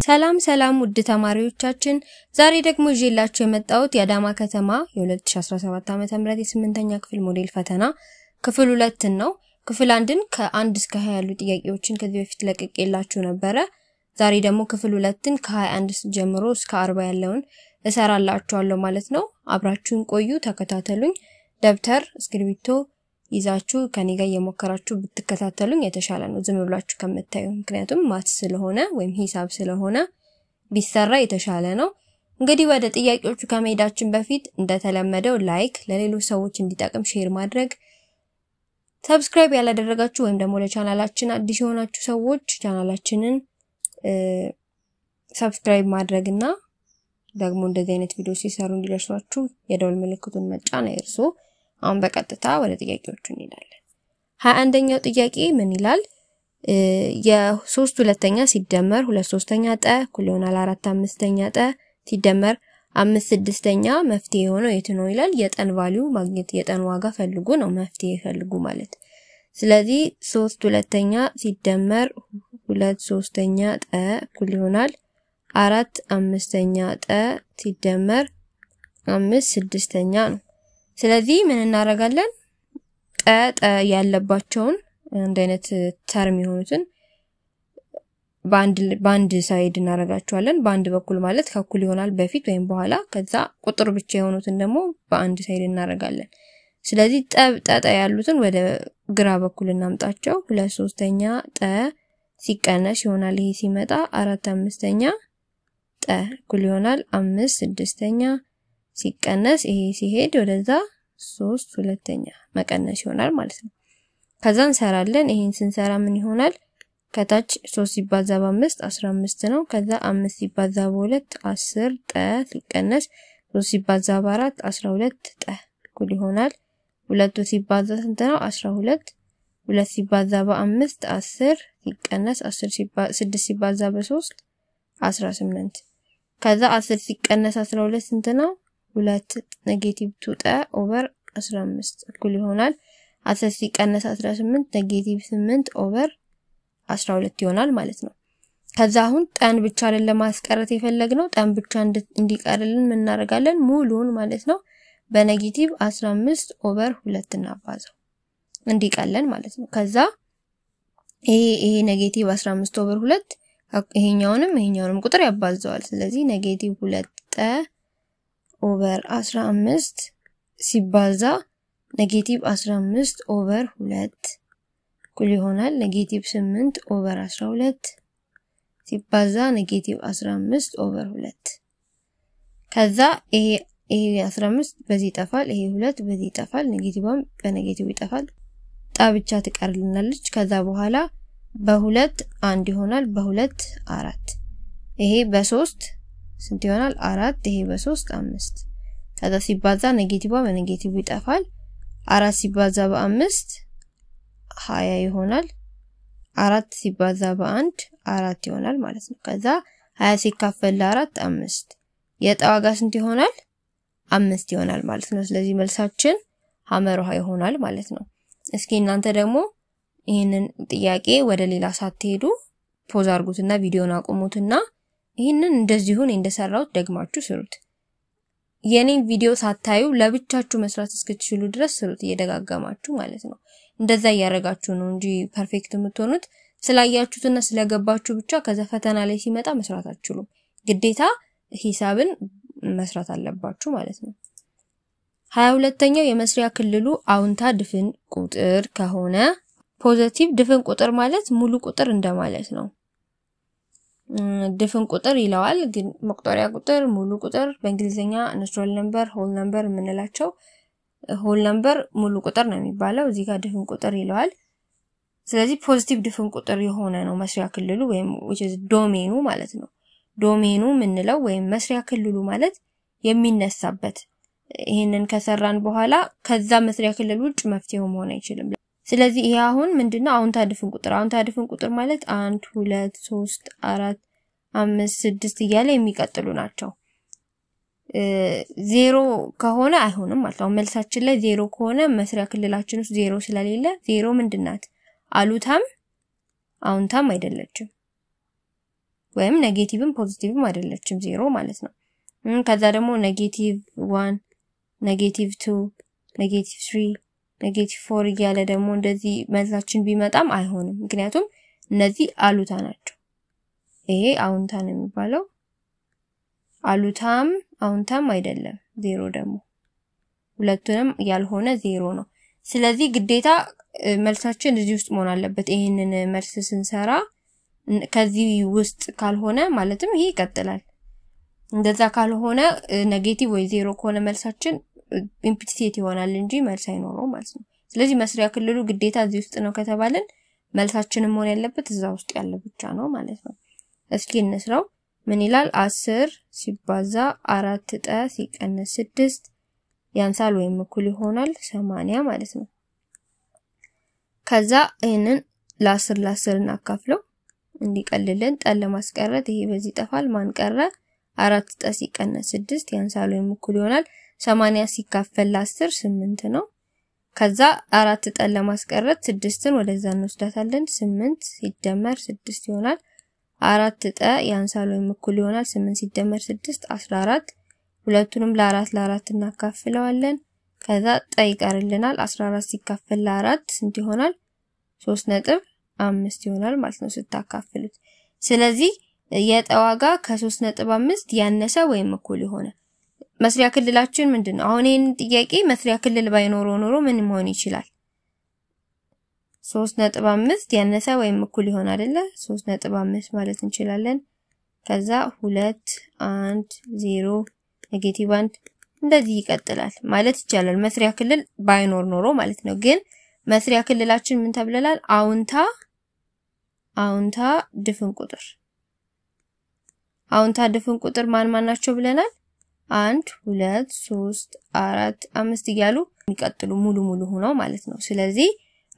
ሰላም ሰላም ውድ ተማሪዎቻችን ዛሬ ደግሞ ይዤላችሁ የመጣሁት የአዳማ ከተማ የ2017 ዓ.ም የ8ኛ ክፍል ሞዴል ፈተና ክፍል 2 ነው። ክፍል 1ን ከ1 እስከ 20 ያሉ ጥያቄዎችን ከዚህ በፊት ለቀቄላችሁ ነበር። ዛሬ ደግሞ ክፍል 2ን ከ21 ጀምሮ እስከ 40 ያለውን እሰራላችኋለሁ ማለት ነው። አብራችሁን ቆዩ፣ ተከታተሉኝ። ደብተር እስክሪብቶ ይዛችሁ ከኔ ጋር እየሞከራችሁ ብትከታተሉኝ የተሻለ ነው ዝም ብላችሁ ከምታዩ። ምክንያቱም ማትስ ስለሆነ ወይም ሂሳብ ስለሆነ ቢሰራ የተሻለ ነው። እንግዲህ ወደ ጥያቄዎቹ ከመሄዳችን በፊት እንደተለመደው ላይክ፣ ለሌሎች ሰዎች እንዲጠቅም ሼር ማድረግ፣ ሰብስክራይብ ያላደረጋችሁ ወይም ደግሞ ለቻናላችን አዲስ የሆናችሁ ሰዎች ቻናላችንን ሰብስክራይብ ማድረግና ደግሞ እንደዚህ አይነት ቪዲዮ ሲሰሩ እንዲደርሷችሁ የደወል ምልክቱን መጫን አይርሱ። አሁን በቀጥታ ወደ ጥያቄዎቹ እንሄዳለን። 21ኛው ጥያቄ ምን ይላል? የ3 ሁለተኛ ሲደመር 2 ሶስተኛ ጠ እኩል ይሆናል 4 አምስተኛ ጠ ሲደመር 5 ስድስተኛ መፍትሄ ሆኖ የት ነው ይላል። የጠን ቫልዩ ማግኘት የጠን ዋጋ ፈልጉ ነው መፍትሄ ፈልጉ ማለት። ስለዚህ 3 ሁለተኛ ሲደመር 2 ሶስተኛ ጠ እኩል ይሆናል 4 አምስተኛ ጠ ሲደመር 5 ስድስተኛ ነው። ስለዚህ ምን እናደርጋለን? ጠ ያለባቸውን አንድ አይነት ተርም የሆኑትን ባንድ ሳይድ እናደርጋቸዋለን። ባንድ በኩል ማለት ከኩል ይሆናል በፊት ወይም በኋላ፣ ከዛ ቁጥር ብቻ የሆኑትን ደግሞ በአንድ ሳይድ እናደርጋለን። ስለዚህ ጠ ያሉትን ወደ ግራ በኩል እናምጣቸው። 2 ሶስተኛ ጠ ሲቀነስ ይሆናል ይሄ ሲመጣ 4 አምስተኛ ጠ እኩል ይሆናል 5 ስድስተኛ ሲቀነስ ይሄ ሲሄድ ወደዛ 3 ሁለተኛ መቀነስ ይሆናል ማለት ነው። ከዛ እንሰራለን። ይሄን ስንሰራ ምን ይሆናል? ከታች 3 ሲባዛ በ5 15 ነው። ከዛ 5 ሲባዛ በ2 10 ጠ ሲቀነስ 3 ሲባዛ በ4 12 ጠ እኩል ይሆናል 2 ሲባዛ ስንት ነው? 12 2 ሲባዛ በ5 10 ሲቀነስ 6 ሲባዛ በ3 18 ከዛ 10 ሲቀነስ 12 ስንት ነው? 2 ኔጌቲቭ 2 ጠ ኦቨር 15 እኩል ይሆናል 10 ሲቀነስ 18 ኔጌቲቭ 8 ኦቨር 12 ይሆናል ማለት ነው። ከዛ አሁን ጠን ብቻ አይደለም ማስቀረት የፈለግነው፣ ጠን ብቻ እንዲቀርልን ምን እናደርጋለን? ሙሉውን ማለት ነው በኔጌቲቭ 15 ኦቨር 2 እናባዛው እንዲቀለን ማለት ነው። ከዛ ይሄ ኔጌቲቭ 15 ኦቨር 2 ይሄኛውንም ቁጥር ያባዛዋል። ስለዚህ ኔጌቲቭ 2 ጠ ኦቨር 15 ሲባዛ ኔጌቲቭ 15 ኦቨር 2 እኩል ይሆናል ኔጌቲቭ 8 ኦቨር 12 ሲባዛ ኔጌቲቭ 15 ኦቨር 2። ከዛ ይሄ 15 በዚህ ይጠፋል፣ ይሄ 2 በዚህ ይጠፋል፣ ኔጌቲቭም በኔጌቲቭ ይጠፋል፣ ጣ ብቻ ትቀርልናለች። ከዛ በኋላ በ2 1 ይሆናል፣ በ2 4፣ ይሄ በ3 ስንት ይሆናል? 4፣ ይሄ በ3 5። ከዛ ሲባዛ ኔጌቲቭዋ በኔጌቲቭ ይጠፋል። 4 ሲባዛ በ5 20 ይሆናል። 4 ሲባዛ በ1 4 ይሆናል ማለት ነው። ከዛ 20 ሲካፈል ለ4 5። የጠ ዋጋ ስንት ይሆናል? 5 ይሆናል ማለት ነው። ስለዚህ መልሳችን ሐመር ውሃ ይሆናል ማለት ነው። እስኪ እናንተ ደግሞ ይሄንን ጥያቄ ወደ ሌላ ሳትሄዱ ፖዝ አድርጉትና ቪዲዮን አቁሙትና ይሄንን እንደዚሁን እንደሰራው ደግማችሁ ስሩት። የኔን ቪዲዮ ሳታዩ ለብቻችሁ መስራት እስክትችሉ ድረስ ስሩት እየደጋገማችሁ ማለት ነው። እንደዛ ያያረጋችሁ ነው እንጂ ፐርፌክት የምትሆኑት ስላያችሁትና ስለገባችሁ ብቻ ከዛ ፈተና ላይ ሲመጣ መስራት አትችሉም። ግዴታ ሂሳብን መስራት አለባችሁ ማለት ነው። 22ኛው የመስሪያ ክልሉ አውንታ ድፍን ቁጥር ከሆነ ፖዚቲቭ ድፍን ቁጥር ማለት ሙሉ ቁጥር እንደማለት ነው። ድፍን ቁጥር ይለዋል፣ ግን መቁጠሪያ ቁጥር፣ ሙሉ ቁጥር በእንግሊዘኛ ናቹራል ነምበር፣ ሆል ነምበር የምንላቸው ሆል ነምበር ሙሉ ቁጥር ነው የሚባለው፣ እዚህ ጋር ድፍን ቁጥር ይለዋል። ስለዚህ ፖዚቲቭ ድፍን ቁጥር የሆነ ነው መስሪያ ክልሉ ወይም which is ዶሜኑ ማለት ነው። ዶሜኑ የምንለው ወይም መስሪያ ክልሉ ማለት የሚነሳበት። ይሄንን ከሰራን በኋላ ከዛ መስሪያ ክልል ውጭ መፍትሄው መሆን አይችልም። ስለዚህ ይሄ አሁን ምንድነው? አውንታ ድፍን ቁጥር። አውንታ ድፍን ቁጥር ማለት 1 2 3 4 5 6 እያለ የሚቀጥሉ ናቸው። ዜሮ ከሆነ አይሆንም ማለት ነው። መልሳችን ላይ ዜሮ ከሆነ መስሪያ ክልላችን ውስጥ ዜሮ ስለሌለ ዜሮ ምንድናት? አሉታም አውንታም አይደለችም። ወይም ኔጌቲቭም ፖዚቲቭም አይደለችም 0 ማለት ነው። ከዛ ደግሞ -1 -2 -3 -4 እያለ ደግሞ እንደዚህ መልሳችን ቢመጣም አይሆንም ምክንያቱም እነዚህ አሉታ ናቸው። ይሄ አውንታ ነው የሚባለው አውንታም አይደለም 0 ደግሞ ሁለቱንም ያልሆነ 0 ነው። ስለዚህ ግዴታ መልሳችን እዚህ ውስጥ መሆን አለበት። ይሄንን መልስ ስንሰራ ከዚህ ውስጥ ካልሆነ ማለትም ይሄ ይቀጥላል እንደዛ ካልሆነ ኔጌቲቭ ወይ 0 ከሆነ መልሳችን ኢምፕቲ ሴት ይሆናል እንጂ መልስ አይኖረው ማለት ነው። ስለዚህ መስሪያ ክልሉ ግዴታ እዚህ ውስጥ ነው ከተባለን መልሳችንም መሆን ያለበት እዛ ውስጥ ያለ ብቻ ነው ማለት ነው። እስኪ እንስራው ምን ይላል 10 ሲባዛ 4 ጠ ሲቀነስ 6 ያንሳል ወይም እኩል ይሆናል 80 ማለት ነው። ከዛ ይሄንን ለ10 እናካፍለው እንዲቀልልን ጠ ለማስቀረት ይሄ በዚህ ጠፋል ማን ቀረ 4 ጠ ሲቀነስ 6 ያንሳል ወይም እኩል ይሆናል 80 ሲካፈል ለ10 8 ነው። ከዛ 4 ጠ ለማስቀረት 6ን ወደዛ እንወስዳታለን 8 ሲደመር 6 ይሆናል 4 ጠ ያንሳል ወይም እኩል ይሆናል 8 ሲደመር 6 14 ሁለቱንም ለ4 እናካፍለዋለን ከዛ ጠ ይቀርልናል 14 ሲካፈል ለ4 ስንት ይሆናል 3.5 ይሆናል ማለት ነው ስታካፍሉት። ስለዚህ የጠ ዋጋ ከ3.5 ያነሰ ወይም እኩል ይሆናል። መስሪያ ክልላችን ምንድነው? አሁን ይሄን ጥያቄ መስሪያ ክልል ባይኖረው ኖሮ ምን መሆን ይችላል? 3.5 ያነሰ ወይም እኩል ይሆናል አይደለ? 3.5 ማለት እንችላለን። ከዛ 2 1 0 -1 እንደዚህ ይቀጥላል ማለት ይቻላል መስሪያ ክልል ባይኖር ኖሮ ማለት ነው። ግን መስሪያ ክልላችን ምን ተብለላል? አውንታ ድፍን ቁጥር አውንታ ድፍን ቁጥር ማን ናቸው ብለናል? 1 2 3 4 5 እያሉ የሚቀጥሉ ሙሉ ሆነው ማለት ነው። ስለዚህ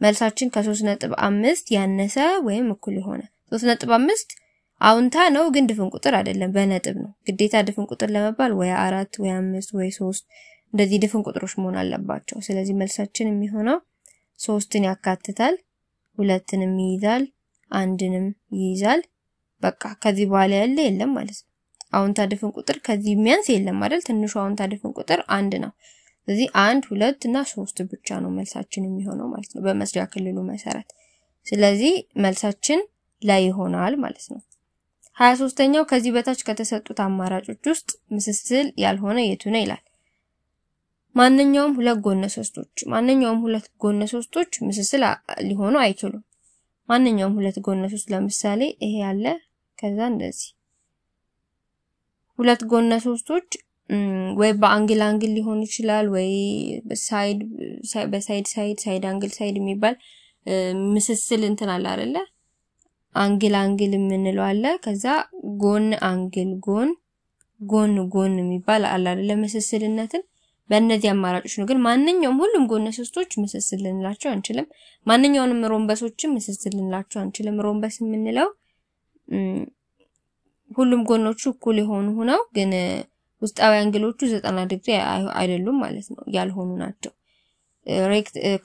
መልሳችን ከ3.5 ያነሰ ወይም እኩል ሆነ 3.5 አውንታ ነው ግን ድፍን ቁጥር አይደለም በነጥብ ነው። ግዴታ ድፍን ቁጥር ለመባል ወይ 4 ወይ 5 ወይ 3 እንደዚህ ድፍን ቁጥሮች መሆን አለባቸው። ስለዚህ መልሳችን የሚሆነው 3ን ያካትታል 2ንም ይይዛል 1ንም ይይዛል። በቃ ከዚህ በኋላ ያለ የለም ማለት ነው። አውንታ ድፍን ቁጥር ከዚህ የሚያንስ የለም አይደል? ትንሹ አውንታ ድፍን ቁጥር 1 ነው። ስለዚህ 1 2 እና 3 ብቻ ነው መልሳችን የሚሆነው ማለት ነው በመስሪያ ክልሉ መሰረት። ስለዚህ መልሳችን ላይ ይሆናል ማለት ነው። 23ኛው ከዚህ በታች ከተሰጡት አማራጮች ውስጥ ምስስል ያልሆነ የቱ ነው ይላል። ማንኛውም ሁለት ጎነ ሶስቶች ምስስል ሊሆኑ አይችሉም። ማንኛውም ሁለት ጎነ ሶስት ለምሳሌ ይሄ ያለ ከዛ እንደዚህ ሁለት ጎነ ሶስቶች ወይ በአንግል ሊሆን ይችላል ወይ በሳይድ አንግል የሚባል ምስስል እንትን አለ አይደለ? አንግል የምንለው አለ። ከዛ ጎን አንግል ጎን የሚባል አለ አይደለ? ምስስልነትን በእነዚህ አማራጮች ነው። ግን ማንኛውም ሁሉም ጎነ ሶስቶች ምስስል ልንላቸው አንችልም። ማንኛውንም ሮምበሶችም ምስስል ልንላቸው አንችልም። ሮምበስ የምንለው ሁሉም ጎኖቹ እኩል የሆኑ ሆነው ግን ውስጣዊ አንግሎቹ 90 ዲግሪ አይደሉም ማለት ነው፣ ያልሆኑ ናቸው።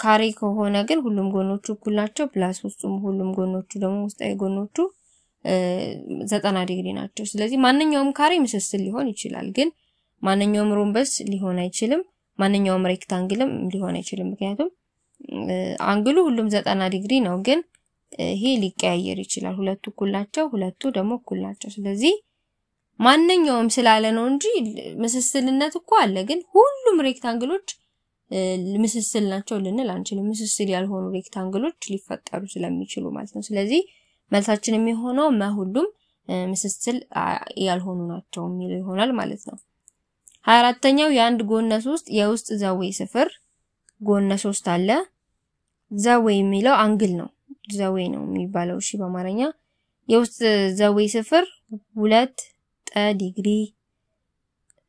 ካሬ ከሆነ ግን ሁሉም ጎኖቹ እኩል ናቸው ፕላስ ውስጡም ሁሉም ጎኖቹ ደግሞ ውስጣዊ ጎኖቹ 90 ዲግሪ ናቸው። ስለዚህ ማንኛውም ካሬ ምስስል ሊሆን ይችላል፣ ግን ማንኛውም ሮምበስ ሊሆን አይችልም። ማንኛውም ሬክታንግልም ሊሆን አይችልም። ምክንያቱም አንግሉ ሁሉም 90 ዲግሪ ነው፣ ግን ይሄ ሊቀያየር ይችላል። ሁለቱ እኩል ናቸው፣ ሁለቱ ደግሞ እኩል ናቸው። ስለዚህ ማንኛውም ስላለ ነው እንጂ ምስስልነት እኮ አለ፣ ግን ሁሉም ሬክታንግሎች ምስስል ናቸው ልንል አንችልም። ምስስል ያልሆኑ ሬክታንግሎች ሊፈጠሩ ስለሚችሉ ማለት ነው። ስለዚህ መልሳችን የሚሆነው ሁሉም ምስስል ያልሆኑ ናቸው የሚል ይሆናል ማለት ነው። 24ኛው የአንድ ጎነ 3 የውስጥ ዘዌ ስፍር ጎነ 3 አለ። ዘዌ የሚለው አንግል ነው፣ ዘዌ ነው የሚባለው እሺ በአማርኛ። የውስጥ ዘዌ ስፍር 2 ጠ ዲግሪ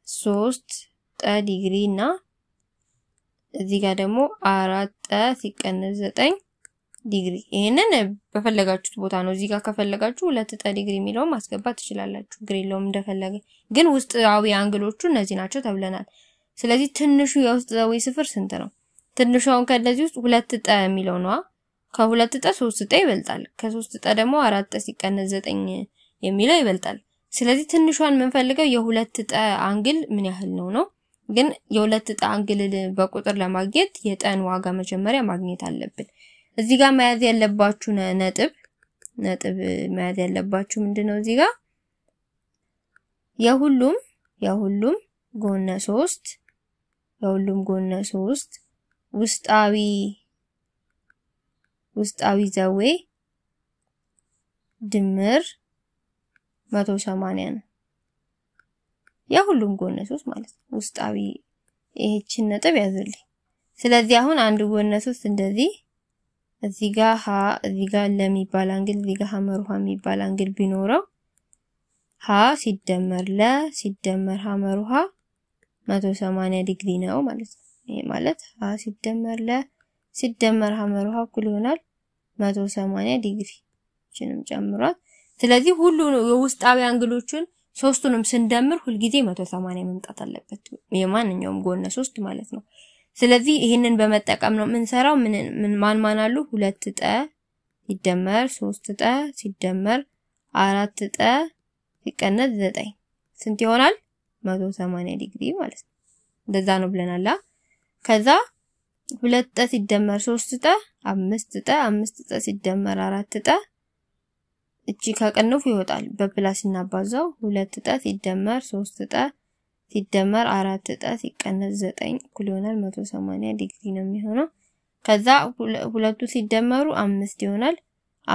3 ጠ ዲግሪ እና እዚህ ጋር ደግሞ 4 ጠ ሲቀነስ 9 ዲግሪ። ይሄንን በፈለጋችሁት ቦታ ነው። እዚህ ጋር ከፈለጋችሁ 2 ጠ ዲግሪ የሚለው ማስገባት ትችላላችሁ፣ ግሪሎም እንደፈለገ። ግን ውስጣዊ አንግሎቹ እነዚህ ናቸው ተብለናል። ስለዚህ ትንሹ የውስጥ ዘዌ ስፍር ስንት ነው? ትንሹን ከነዚህ ውስጥ 2 ጠ የሚለው ነው። ከ2 ጠ 3 ጠ ይበልጣል። ከ3 ጠ ደግሞ 4 ጠ ሲቀነስ 9 የሚለው ይበልጣል ስለዚህ ትንሿን የምንፈልገው የሁለት ጠ አንግል ምን ያህል ነው ግን የሁለት ጠ አንግል በቁጥር ለማግኘት የጠን ዋጋ መጀመሪያ ማግኘት አለብን እዚህ ጋር መያዝ ያለባችሁ ነጥብ መያዝ ያለባችሁ ምንድነው እዚህ ጋር የሁሉም ጎነ 3 ውስጣዊ ዘዌ ድምር 180 ነው የሁሉም ጎነ 3 ማለት ነው ውስጣዊ ይሄችን ነጥብ ያዙልኝ ስለዚህ አሁን አንድ ጎነ 3 እንደዚህ እዚህ ጋር እዚህ ጋር ለሚባል አንግል እዚህ ጋር ሐመር ውሃ የሚባል አንግል ቢኖረው ሀ ሲደመር ለ ሲደመር ሐመር ውሃ 180 ዲግሪ ነው ማለት ነው ይሄ ማለት ሀ ሲደመር ለ ሲደመር ሐመር ውሃ እኩል ይሆናል 180 ዲግሪ እቺንም ጨምሯት ስለዚህ ሁሉ የውስጣዊ አንግሎችን ሶስቱንም ስንደምር ሁሉ ጊዜ 180 መምጣት አለበት የማንኛውም ጎነ 3 ማለት ነው ስለዚህ ይሄንን በመጠቀም ነው ምንሰራው ማን አሉ 2 ጠ ሲደመር 3 ጠ ሲደመር 4 ጠ ሲቀነስ 9 ስንት ይሆናል 180 ዲግሪ ማለት ነው እንደዛ ነው ብለናል ከዛ 2 ጠ ሲደመር 3 ጠ 5 ጠ ሲደመር 4 ጠ እቺ ከቀንፉ ይወጣል በፕላስ እናባዛው 2 ጠ ሲደመር 3 ጠ ሲደመር 4 ጠ ሲቀነስ 9 እኩል ይሆናል 180 ዲግሪ ነው የሚሆነው ከዛ ሁለቱ ሲደመሩ 5 ይሆናል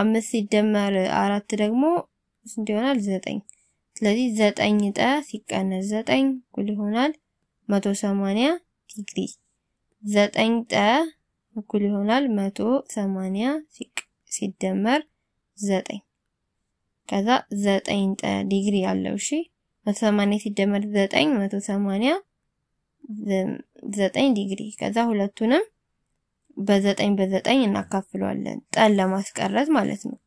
5 ሲደመር 4 ደግሞ ስንት ይሆናል 9 ስለዚህ 9 ጠ ሲቀነስ 9 እኩል ይሆናል 180 ዲግሪ 9 ጠ እኩል ይሆናል 180 ሲደመር 9 ከዛ 9 ጠ ዲግሪ ያለው እሺ 180 ሲደመር 9 180 9 ዲግሪ ከዛ ሁለቱንም በ9 እናካፍለዋለን ጠን ለማስቀረት ማለት ነው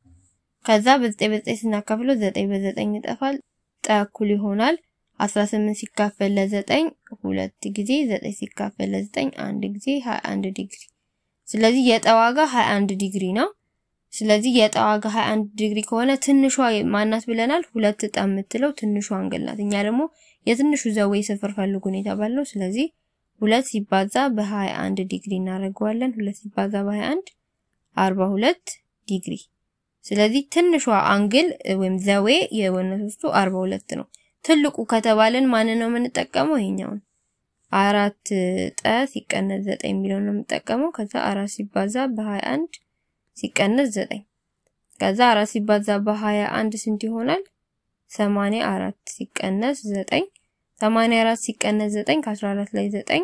ከዛ በ9 ስናካፍለው 9 በ9 ይጠፋል ጠ እኩል ይሆናል 18 ሲካፈል ለ9 ሁለት ጊዜ 9 ሲካፈል ለ9 አንድ ጊዜ 21 ዲግሪ ስለዚህ የጠ ዋጋ 21 ዲግሪ ነው ስለዚህ የጠ ዋጋ 21 ዲግሪ ከሆነ ትንሿ ማናት ብለናል ሁለት ጠ የምትለው ትንሿ አንግል ናት እኛ ደግሞ የትንሹ ዘዌ ስፍር ፈልጉ ነው የተባለው ስለዚህ 2 ሲባዛ በ21 ዲግሪ እናደርገዋለን 2 ሲባዛ በ21 42 ዲግሪ ስለዚህ ትንሿ አንግል ወይም ዘዌ የጎነ 3 42 ነው ትልቁ ከተባለን ማን ነው የምንጠቀመው ይሄኛውን 4 ጠ ሲቀነስ 9 የሚለው ነው የምንጠቀመው ከዛ 4 ሲባዛ በ21 ሲቀነስ 9 ከዛ 4 ሲባዛ በ21 ስንት ይሆናል 84 ሲቀነስ 9 84 ሲቀነስ 9 ከ14 ላይ 9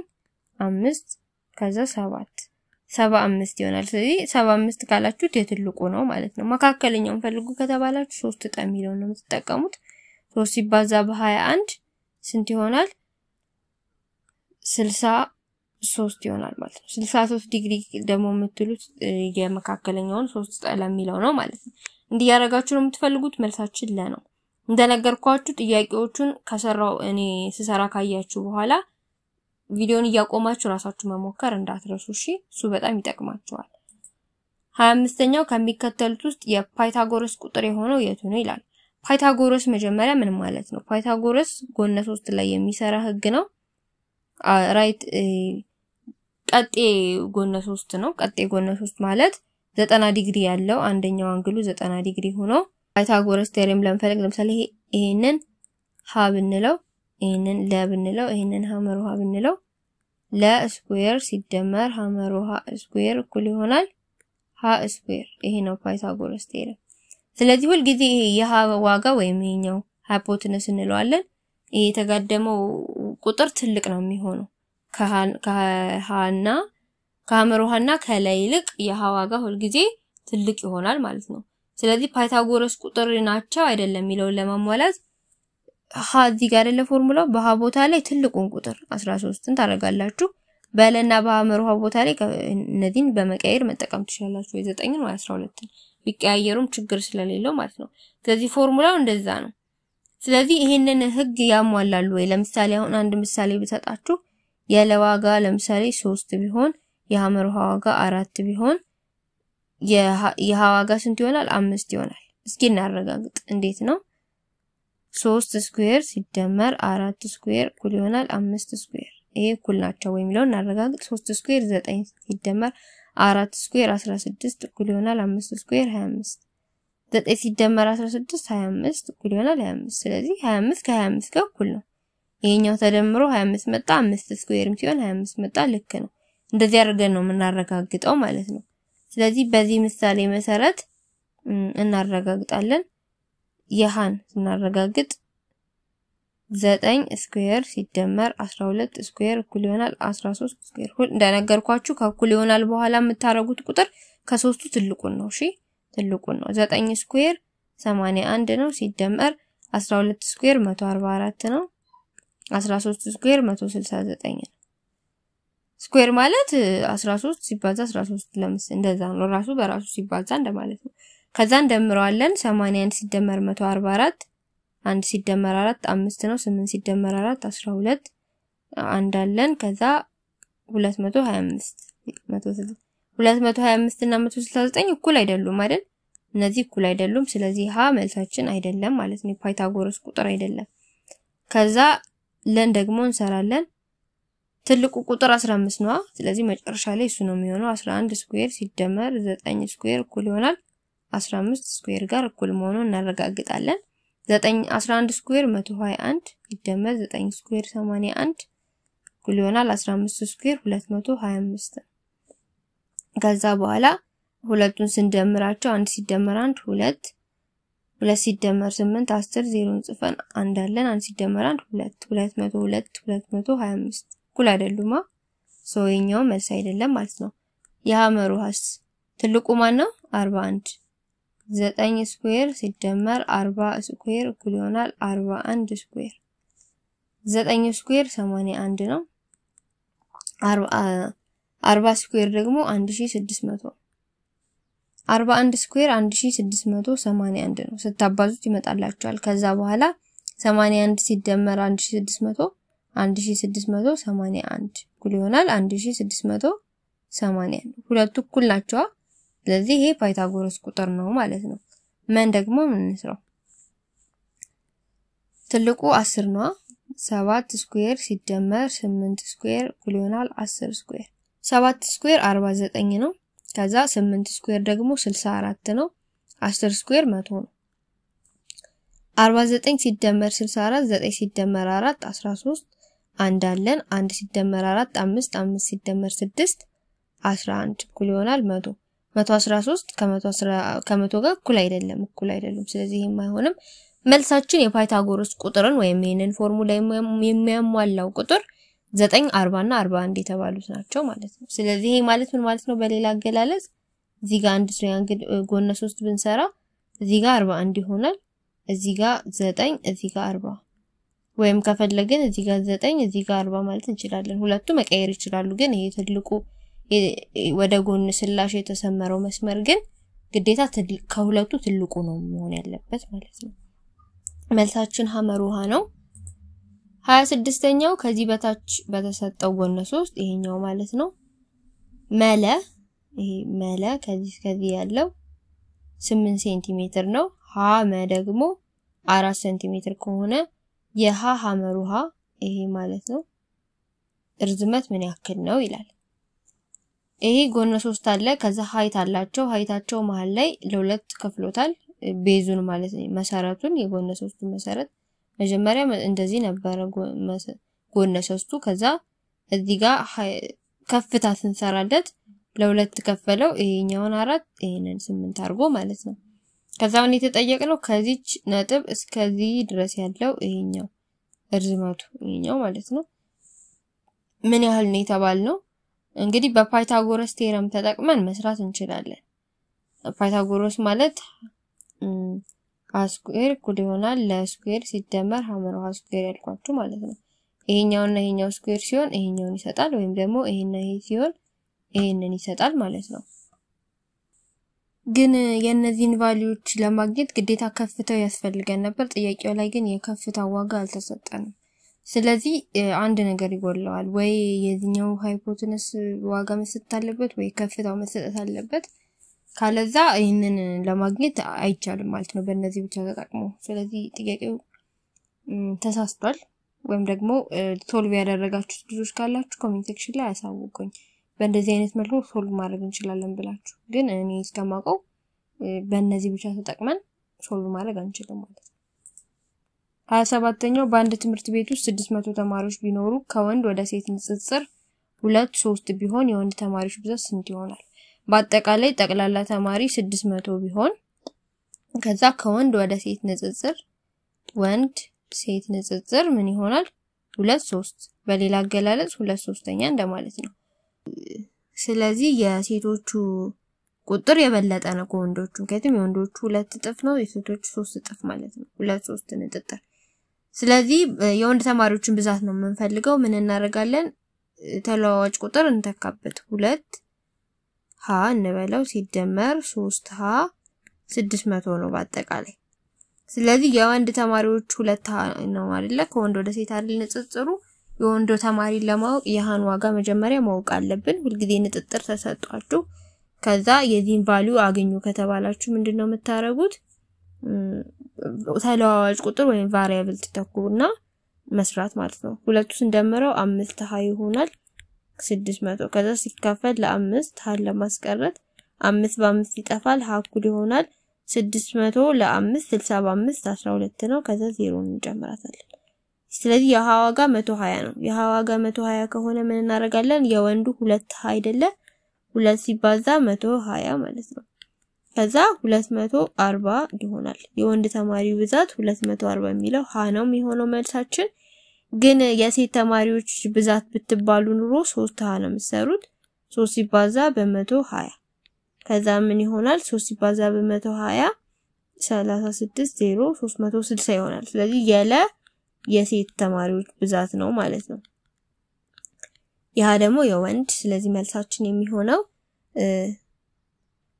5 ከዛ 7 75 ይሆናል ስለዚህ 75 ካላችሁት የትልቁ ነው ማለት ነው መካከለኛውን ፈልጉ ከተባላችሁ 3 ጠ የሚለው ነው የምትጠቀሙት 3 ሲባዛ በ21 ስንት ይሆናል 63 ይሆናል ማለት ነው 63 ዲግሪ ደግሞ የምትሉት የመካከለኛውን 3 ጠ ለሚለው ነው ማለት ነው እንዲህ ያረጋችሁ ነው የምትፈልጉት መልሳችን ለ ነው እንደነገርኳችሁ ጥያቄዎቹን ከሰራው እኔ ስሰራ ካያችሁ በኋላ ቪዲዮን ያቆማችሁ ራሳችሁ መሞከር እንዳትረሱ እሺ እሱ በጣም ይጠቅማችኋል 25ኛው ከሚከተሉት ውስጥ የፓይታጎረስ ቁጥር የሆነው የቱ ነው ይላል ፓይታጎረስ መጀመሪያ ምን ማለት ነው ፓይታጎረስ ጎነ 3 ላይ የሚሰራ ህግ ነው ራይት ቀጤ ጎነ 3 ነው ቀጤ ጎነ 3 ማለት 90 ዲግሪ ያለው አንደኛው አንግሉ 90 ዲግሪ ሆኖ ፓይታጎረስ ቴዎሬም ለምፈልግ ለምሳሌ ይሄንን ሀ ብንለው ይሄንን ለ ብንለው ይሄንን ሐመር ውሃ ብንለው ለ ስኩዌር ሲደመር ሐመር ውሃ ስኩዌር እኩል ይሆናል ሀ ስኩዌር ይሄ ነው ፓይታጎረስ ቴዎሬም ስለዚህ ሁሉ ጊዜ ይሄ የሀ ዋጋ ወይም ይሄኛው ሃይፖቴነስ እንለዋለን ይሄ የተጋደመው ቁጥር ትልቅ ነው የሚሆነው ከሃና ከሐመር ውሃና ከላይ ይልቅ የሀ ዋጋ ሁሉ ጊዜ ትልቅ ይሆናል ማለት ነው ስለዚህ ፓይታጎረስ ቁጥር ናቸው አይደለም የሚለውን ለማሟላት ሀ እዚህ ጋር ያለ ፎርሙላው በሀ ቦታ ላይ ትልቁን ቁጥር 13ን ታረጋላችሁ በለና በሐመር ውሃ ቦታ ላይ እነዚህን በመቀየር መጠቀም ትችላላችሁ የ9ን ወይ 12ን ቢቀያየሩም ችግር ስለሌለው ማለት ነው ስለዚህ ፎርሙላው እንደዛ ነው ስለዚህ ይሄንን ህግ ያሟላሉ ወይ ለምሳሌ አሁን አንድ ምሳሌ ብሰጣችሁ የለ ዋጋ ለምሳሌ 3 ቢሆን የሐመር ውሃ ዋጋ 4 ቢሆን የሀ ዋጋ ስንት ይሆናል 5 ይሆናል እስኪ እናረጋግጥ እንዴት ነው 3 ስኩዌር ሲደመር 4 ስኩዌር እኩል ይሆናል 5 ስኩዌር። ይሄ እኩል ናቸው ወይ የሚለውን እናረጋግጥ። 3 ስኩዌር 9 ሲደመር 4 ስኩዌር 16 እኩል ይሆናል 5 ስኩዌር 25። 9 ሲደመር 16 25 እኩል ይሆናል 25። ስለዚህ 25 ከ25 ጋር እኩል ነው። ይሄኛው ተደምሮ 25 መጣ፣ 5 ስኩዌርም ሲሆን 25 መጣ፣ ልክ ነው። እንደዚህ አድርገን ነው የምናረጋግጠው ማለት ነው። ስለዚህ በዚህ ምሳሌ መሰረት እናረጋግጣለን። የሃን ስናረጋግጥ 9 ስኩዌር ሲደመር 12 ስኩዌር እኩል ይሆናል 13 ስኩዌር። እንደነገርኳችሁ ከእኩል ይሆናል በኋላ የምታረጉት ቁጥር ከሶስቱ ትልቁን ነው። እሺ ትልቁን ነው። 9 ስኩዌር 81 ነው ሲደመር 12 ስኩዌር 144 ነው። 13 ስኩዌር 169 ነው። ስኩዌር ማለት 13 ሲባዛ 13 ለምስ እንደዛ ነው። ራሱ በራሱ ሲባዛ እንደማለት ነው። ከዛ እንደምረዋለን 81 ሲደመር 144 1 ሲደመር 4 5 ነው። 8 ሲደመር 4 12 አንድ አለን። ከዛ 225 225 እና 169 እኩል አይደሉም አይደል? እነዚህ እኩል አይደሉም። ስለዚህ ሀ መልሳችን አይደለም ማለት ነው። ፓይታጎረስ ቁጥር አይደለም። ከዛ ለን ደግሞ እንሰራለን። ትልቁ ቁጥር 15 ነው። ስለዚህ መጨረሻ ላይ እሱ ነው የሚሆነው። 11 ስኩዌር ሲደመር 9 ስኩዌር እኩል ይሆናል 15 ስኩዌር ጋር እኩል መሆኑን እናረጋግጣለን። 11 ስኩዌር 121 ሲደመር 9 ስኩዌር 81 እኩል ይሆናል 15 ስኩዌር 225። ከዛ በኋላ ሁለቱን ስንደምራቸው 1 ሲደመር 1 2 2 ሲደመር 8 10 0 ጽፈን አንድ አለን። 1 ሲደመር 1 2 202 225 እኩል አይደሉማ። የኛው መልስ አይደለም ማለት ነው። የሐመሩ ሐስ ትልቁ ማን ነው? 41 9 ስኩዌር ሲደመር 40 ስኩዌር እኩል ይሆናል 41 ስኩዌር። 9 ስኩዌር 81 ነው። 40 ስኩዌር ደግሞ 1600። 41 ስኩዌር 1681 ነው። ስታባዙት ይመጣላችኋል። ከዛ በኋላ 81 ሲደመር 1600 1681 እኩል ይሆናል 1680። ሁለቱ እኩል ናቸው። ስለዚህ ይሄ ፓይታጎረስ ቁጥር ነው ማለት ነው። ምን ደግሞ ምን እንስራው? ትልቁ 10 ነው። 7 ስኩዌር ሲደመር 8 ስኩዌር እኩል ይሆናል 10 ስኩዌር። 7 ስኩዌር 49 ነው። ከዛ 8 ስኩዌር ደግሞ 64 ነው። 10 ስኩዌር 100 ነው። 49 ሲደመር 64 9 ሲደመር 4 13 አንድ አለን። 1 ሲደመር 4 5 5 ሲደመር 6 11 እኩል ይሆናል 100። 113 ከ100 ጋር እኩል አይደለም። ስለዚህ ይሄም አይሆንም። መልሳችን የፓይታጎረስ ቁጥርን ወይም ይሄንን ፎርሙላ የሚያሟላው ቁጥር 9 40 እና 41 የተባሉት ናቸው ማለት ነው። ስለዚህ ይሄ ማለት ምን ማለት ነው? በሌላ አገላለጽ እዚህ ጋር አንድ ትሪያንግል ጎነ 3 ብንሰራ እዚህ ጋር 41 ይሆናል፣ እዚህ ጋር 9፣ እዚህ ጋር 40። ወይም ከፈለግን እዚህ ጋር 9 እዚህ ጋር 40 ማለት እንችላለን። ሁለቱ መቀየር ይችላሉ። ግን ይሄ ትልቁ ወደ ጎን ስላሽ የተሰመረው መስመር ግን ግዴታ ከሁለቱ ትልቁ ነው መሆን ያለበት ማለት ነው። መልሳችን ሐመር ውሃ ነው። 26ኛው ከዚህ በታች በተሰጠው ጎነ 3 ይሄኛው ማለት ነው መለ ይሄ መለ ከዚህ ያለው 8 ሴንቲሜትር ነው። ሐመ ደግሞ 4 ሴንቲሜትር ከሆነ የሃ ሐመር ውሃ ይሄ ማለት ነው እርዝመት ምን ያክል ነው ይላል። ይሄ ጎነ 3 አለ። ከዛ ሃይት አላቸው። ሃይታቸው መሃል ላይ ለሁለት ከፍሎታል። ቤዙን ማለት ነው መሰረቱን የጎነ 3 መሰረት መጀመሪያ እንደዚህ ነበር ጎነ 3። ከዛ እዚህ ጋር ከፍታ ስንሰራለት ለሁለት ከፈለው። ይሄኛውን 4 ይሄንን 8 አድርጎ ማለት ነው። ከዛው የተጠየቅነው ከዚች ነጥብ እስከዚህ ድረስ ያለው ይሄኛው እርዝመቱ ይሄኛው ማለት ነው ምን ያህል ነው የተባልነው። እንግዲህ በፓይታጎረስ ቴረም ተጠቅመን መስራት እንችላለን። ፓይታጎረስ ማለት ስኩዌር እኩል ይሆናል ለስኩዌር ሲደመር ሐመር ውሃ ስኩዌር ያልኳችሁ ማለት ነው። ይሄኛውና ይሄኛው ስኩዌር ሲሆን ይሄኛውን ይሰጣል፣ ወይም ደግሞ ይሄና ይሄ ሲሆን ይሄንን ይሰጣል ማለት ነው። ግን የነዚህን ቫልዩዎች ለማግኘት ግዴታ ከፍታው ያስፈልገን ነበር። ጥያቄው ላይ ግን የከፍታው ዋጋ አልተሰጠንም። ስለዚህ አንድ ነገር ይጎለዋል። ወይ የዚህኛው ሃይፖቴነስ ዋጋ መስጠት አለበት ወይ ከፍታው መስጠት አለበት። ካለዛ ይሄንን ለማግኘት አይቻልም ማለት ነው በእነዚህ ብቻ ተጠቅሞ። ስለዚህ ጥያቄው ተሳስቷል ወይም ደግሞ ሶልቭ ያደረጋችሁት ልጆች ካላችሁ ኮሜንት ሴክሽን ላይ አሳውቁኝ በእንደዚህ አይነት መልኩ ሶልቭ ማድረግ እንችላለን ብላችሁ ግን እኔ እስከማውቀው በእነዚህ ብቻ ተጠቅመን ሶልቭ ማድረግ አንችልም ማለት ነው 27ኛው በአንድ ትምህርት ቤት ውስጥ 600 ተማሪዎች ቢኖሩ ከወንድ ወደ ሴት ንጽጽር 2-3 ቢሆን የወንድ ተማሪዎች ብዛት ስንት ይሆናል በአጠቃላይ ጠቅላላ ተማሪ 600 ቢሆን ከዛ ከወንድ ወደ ሴት ንጽጽር ወንድ ሴት ንጽጽር ምን ይሆናል 2-3 በሌላ አገላለጽ 2/3ኛ እንደማለት ነው ስለዚህ የሴቶቹ ቁጥር የበለጠ ነው ከወንዶቹ ምክንያቱም የወንዶቹ 2 እጥፍ ነው የሴቶቹ 3 እጥፍ ማለት ነው 2/3 ንጽጽር ስለዚህ የወንድ ተማሪዎችን ብዛት ነው የምንፈልገው ምን እናደርጋለን ተለዋዋጭ ቁጥር እንተካበት 2 ሀ እንበለው ሲደመር 3 ሀ 600 ነው በአጠቃላይ ስለዚህ የወንድ ተማሪዎች 2 ሀ ነው አይደለ ከወንድ ወደ ሴት አይደል ንጽጽሩ የወንድ ተማሪ ለማወቅ የሃን ዋጋ መጀመሪያ ማወቅ አለብን ሁልጊዜ ንጽጽር ተሰጣችሁ ከዛ የዚህን ቫልዩ አገኙ ከተባላችሁ ምንድነው የምታረጉት ተለዋዋጭ ቁጥር ወይም ቫሪያብል ተተኩና መስራት ማለት ነው ሁለቱስ እንደምረው 5 ሀ ይሆናል 600 ከዛ ሲካፈል ለ5 ሀ ለማስቀረት 5 በ5 ይጠፋል ሀ እኩል ይሆናል 600 ለ5 60 በ5 12 ነው ከዛ 0 እንጨምራታለን ስለዚህ የሀ ዋጋ 120 ነው የሀ ዋጋ 120 ከሆነ ምን እናደርጋለን የወንዱ 2 ሀ አይደለ 2 ሲባዛ 120 ማለት ነው ከዛ 240 ይሆናል የወንድ ተማሪ ብዛት 240 የሚለው ሀ ነው የሚሆነው መልሳችን ግን የሴት ተማሪዎች ብዛት ብትባሉ ኑሮ 3 ሀ ነው የምትሰሩት 3 ሲባዛ በ120 ከዛ ምን ይሆናል 3 ሲባዛ በ120 36 0 360 ይሆናል ስለዚህ የሴት ተማሪዎች ብዛት ነው ማለት ነው ያ ደግሞ የወንድ ስለዚህ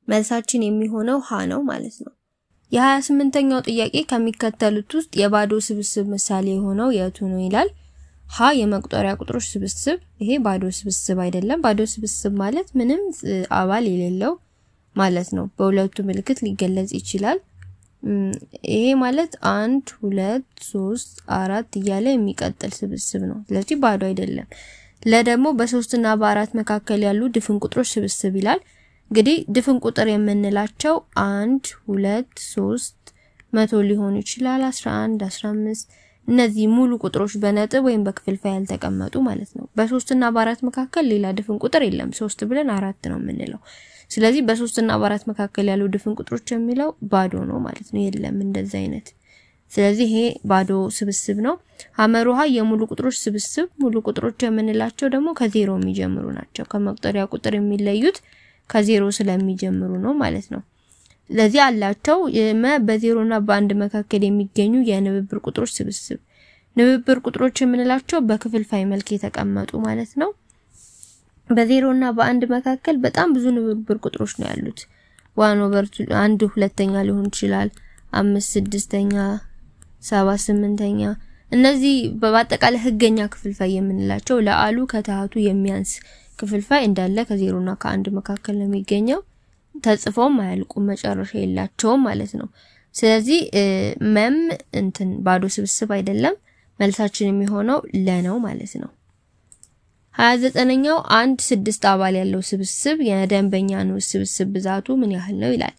መልሳችን የሚሆነው ሀ ነው ማለት ነው የ28ኛው ጥያቄ ከሚከተሉት ውስጥ የባዶ ስብስብ ምሳሌ የሆነው የቱ ነው ይላል ሀ የመቁጠሪያ ቁጥሮች ስብስብ ይሄ ባዶ ስብስብ አይደለም ባዶ ስብስብ ማለት ምንም አባል የሌለው ማለት ነው በሁለቱ ምልክት ሊገለጽ ይችላል ይሄ ማለት 1 2 3 4 እያለ የሚቀጥል ስብስብ ነው ስለዚህ ባዶ አይደለም ለደግሞ በ3 እና በ4 መካከል ያሉ ድፍን ቁጥሮች ስብስብ ይላል እንግዲህ ድፍን ቁጥር የምንላቸው 1 2 3 100 ሊሆን ይችላል 11 15 እነዚህ ሙሉ ቁጥሮች በነጥብ ወይም በክፍልፋይ ያልተቀመጡ ማለት ነው በ3 እና በ4 መካከል ሌላ ድፍን ቁጥር የለም 3 ብለን 4 ነው የምንለው ስለዚህ በ3 እና በ4 መካከል ያሉ ድፍን ቁጥሮች የሚለው ባዶ ነው ማለት ነው የለም እንደዛ አይነት ስለዚህ ይሄ ባዶ ስብስብ ነው ሐመሩሃ የሙሉ ቁጥሮች ስብስብ ሙሉ ቁጥሮች የምንላቸው ደግሞ ከዜሮ የሚጀምሩ ናቸው ከመቁጠሪያ ቁጥር የሚለዩት ከዜሮ ስለሚጀምሩ ነው ማለት ነው ስለዚህ አላቸው በዜሮ እና በአንድ መካከል የሚገኙ የንብብር ቁጥሮች ስብስብ ንብብር ቁጥሮች የምንላቸው በክፍልፋይ መልክ የተቀመጡ ማለት ነው በዜሮ እና በአንድ መካከል በጣም ብዙ ንብብር ቁጥሮች ነው ያሉት 1/1 ሁለተኛ ሊሆን ይችላል 5 6ኛ 7 8ኛ እነዚህ በአጠቃላይ ህገኛ ክፍልፋይ የምንላቸው ለአሉ ከታሃቱ የሚያንስ ክፍልፋይ እንዳለ ከዜሮ እና ከአንድ መካከል ነው የሚገኘው ተጽፎም አያልቁም መጨረሻ የላቸውም ማለት ነው ስለዚህ ባዶ ስብስብ አይደለም መልሳችን የሚሆነው ለነው ማለት ነው 29ኛው 6 አባል ያለው ስብስብ የደንበኛ ነው ስብስብ ብዛቱ ምን ያህል ነው ይላል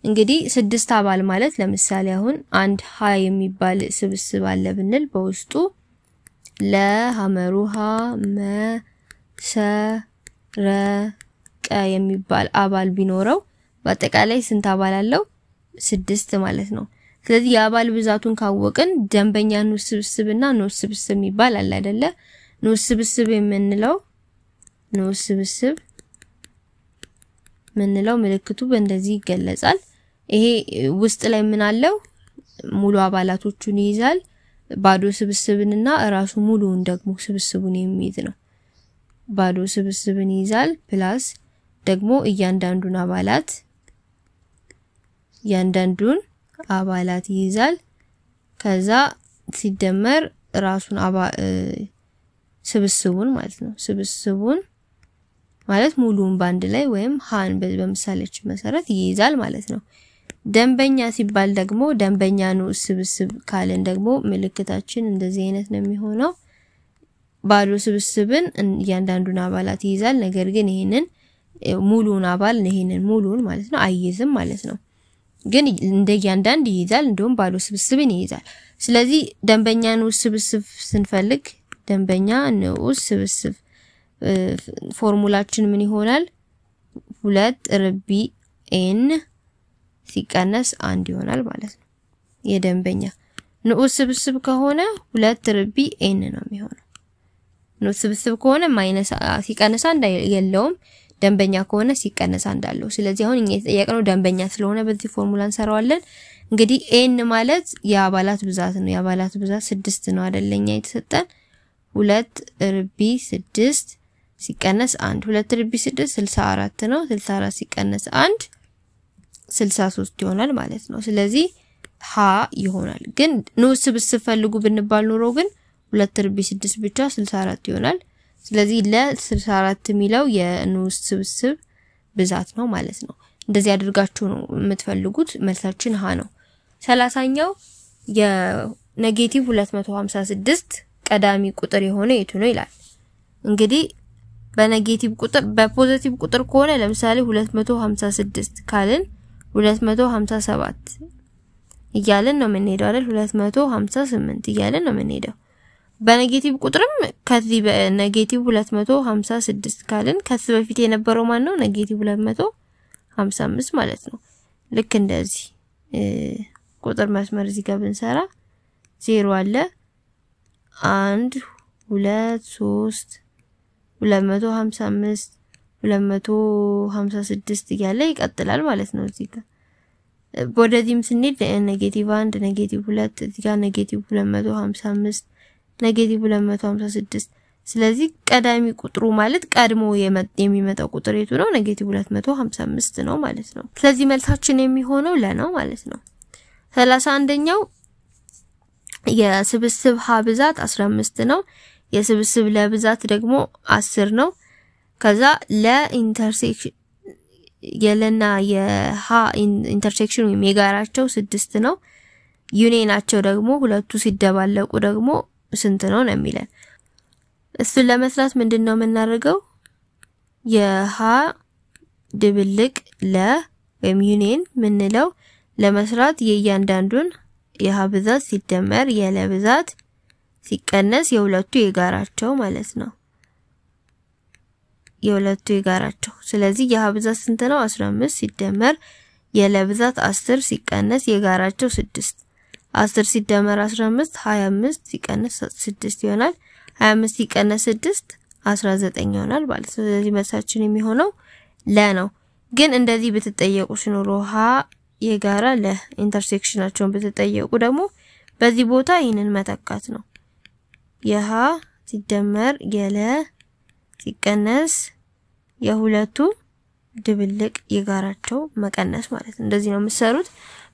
እንግዲህ 6 አባል ማለት ለምሳሌ አሁን አንድ ሀ የሚባል ስብስብ አለ ብንል በውስጡ ለሐመሩሃ ሰረቀ የሚባል አባል ቢኖረው በአጠቃላይ ስንት አባል አለው 6 ማለት ነው ስለዚህ የአባል ብዛቱን ካወቅን ደንበኛ ነው ስብስብና ነው ስብስብ የሚባል አለ አይደለ ነው ስብስብ የምንለው ምልክቱ በእንደዚህ ይገለጻል ይሄ ውስጥ ላይ ምን አለው ሙሉ አባላቶቹን ይይዛል ባዶ ስብስብንና ራሱ ሙሉውን ደግሞ ስብስቡን የሚይዝ ነው ባዶ ስብስብን ይይዛል ፕላስ ደግሞ እያንዳንዱን አባላት ይይዛል ከዛ ሲደመር ራሱን ስብስቡን ማለት ነው ስብስቡን ማለት ሙሉውን ባንድ ላይ ወይም ሃን በምሳሌች መሰረት ይይዛል ማለት ነው ደንበኛ ሲባል ደግሞ ደንበኛ ንዑስ ስብስብ ካለን ደግሞ ምልክታችን እንደዚህ አይነት ነው የሚሆነው ባዶ ስብስብን እያንዳንዱን አባላት ይይዛል ነገር ግን ይሄንን ሙሉን አባል ይሄንን ሙሉን ማለት ነው አይይዝም ማለት ነው ግን እንደ እያንዳንዱ ይይዛል እንደውም ባዶ ስብስብን ይይዛል ስለዚህ ደንበኛ ንዑስ ስብስብ ስንፈልግ ደንበኛ ንዑስ ስብስብ ፎርሙላችን ምን ይሆናል 2 ርቢ n ሲቀነስ 1 ይሆናል ማለት ነው የደንበኛ ንዑስ ስብስብ ከሆነ 2 ርቢ n ነው የሚሆነው ንዑስ ስብስብ ከሆነ ማይነስ ሲቀነስ 1 የለውም ደንበኛ ከሆነ ሲቀነስ 1 አለው ስለዚህ አሁን እኛ የተጠየቅነው ደንበኛ ስለሆነ በዚህ ፎርሙላ እንሰራዋለን እንግዲህ n ማለት የአባላት ብዛት ነው የአባላት ብዛት 6 ነው አይደለኛ የተሰጠን 2 ርቢ 6 ሲቀነስ 1 2 ርቢ 6 64 ነው 64 ሲቀነስ 1 63 ይሆናል ማለት ነው ስለዚህ ሀ ይሆናል ግን ንዑስ ስብስብ ፈልጉ ብንባል ኖሮ ግን 2 ርቢ 6 ብቻ 64 ይሆናል ስለዚህ ለ64 የሚለው የንዑስ ስብስብ ብዛት ነው ማለት ነው እንደዚህ አድርጋችሁ ነው የምትፈልጉት መልሳችን ሀ ነው 30ኛው የኔጌቲቭ 256 ቀዳሚ ቁጥር የሆነ የቱ ነው ይላል እንግዲህ በኔጌቲቭ ቁጥር በፖዚቲቭ ቁጥር ከሆነ ለምሳሌ 256 ካልን 257 እያለን ነው የምንሄደው አይደል 258 እያለን ነው የምንሄደው በኔጌቲቭ ቁጥርም ከዚህ በኔጌቲቭ 256 ካልን ከዚህ በፊት የነበረው ማን ነው ኔጌቲቭ 255 ማለት ነው ልክ እንደዚህ ቁጥር መስመር እዚህ ጋር ብንሰራ 0 አለ 1 2 3 255 256 እያለ ይቀጥላል ማለት ነው እዚህ ጋር ወደዚህም ስንሄድ ኔጌቲቭ 1 ኔጌቲቭ 2 እዚህ ጋር ኔጌቲቭ 255 ኔጌቲቭ 256 ስለዚህ ቀዳሚ ቁጥሩ ማለት ቀድሞ የሚመጣው ቁጥር የቱ ነው ኔጌቲቭ 255 ነው ማለት ነው ስለዚህ መልሳችን የሚሆነው ለ ነው ማለት ነው 31ኛው የስብስብ ሀ ብዛት 15 ነው የስብስብ ለ ብዛት ደግሞ 10 ነው ከዛ ለኢንተርሴክሽን የለና የሃ ኢንተርሴክሽን ወይም የጋራቸው 6 ነው ዩኒየናቸው ደግሞ ሁለቱ ሲደባለቁ ደግሞ ስንት ነው የሚለን እሱን ለመስራት ምንድነው የምናደርገው የሃ ድብልቅ ለ ወይም ዩኒየን ምንለው ለመስራት የእያንዳንዱን የሃ ብዛት ሲደመር የለ ብዛት ሲቀነስ የሁለቱ የጋራቸው ማለት ነው የሁለቱ የጋራቸው ስለዚህ የሃ ብዛት ስንት ነው 15 ሲደመር የለ ብዛት 10 ሲቀነስ የጋራቸው 6 10 ሲደመር 15 25 ሲቀነስ 6 ይሆናል 25 ሲቀነስ 6 19 ይሆናል ማለት ነው ስለዚህ መልሳችን የሚሆነው ለ ነው ግን እንደዚህ ብትጠየቁ ሲኖር ሃ የጋራ ለ ኢንተርሴክሽናቸውን ብትጠየቁ ደግሞ በዚህ ቦታ ይሄንን መተካት ነው የሃ ሲደመር የለ ሲቀነስ የሁለቱ ድብልቅ የጋራቸው መቀነስ ማለት ነው እንደዚህ ነው የምትሰሩት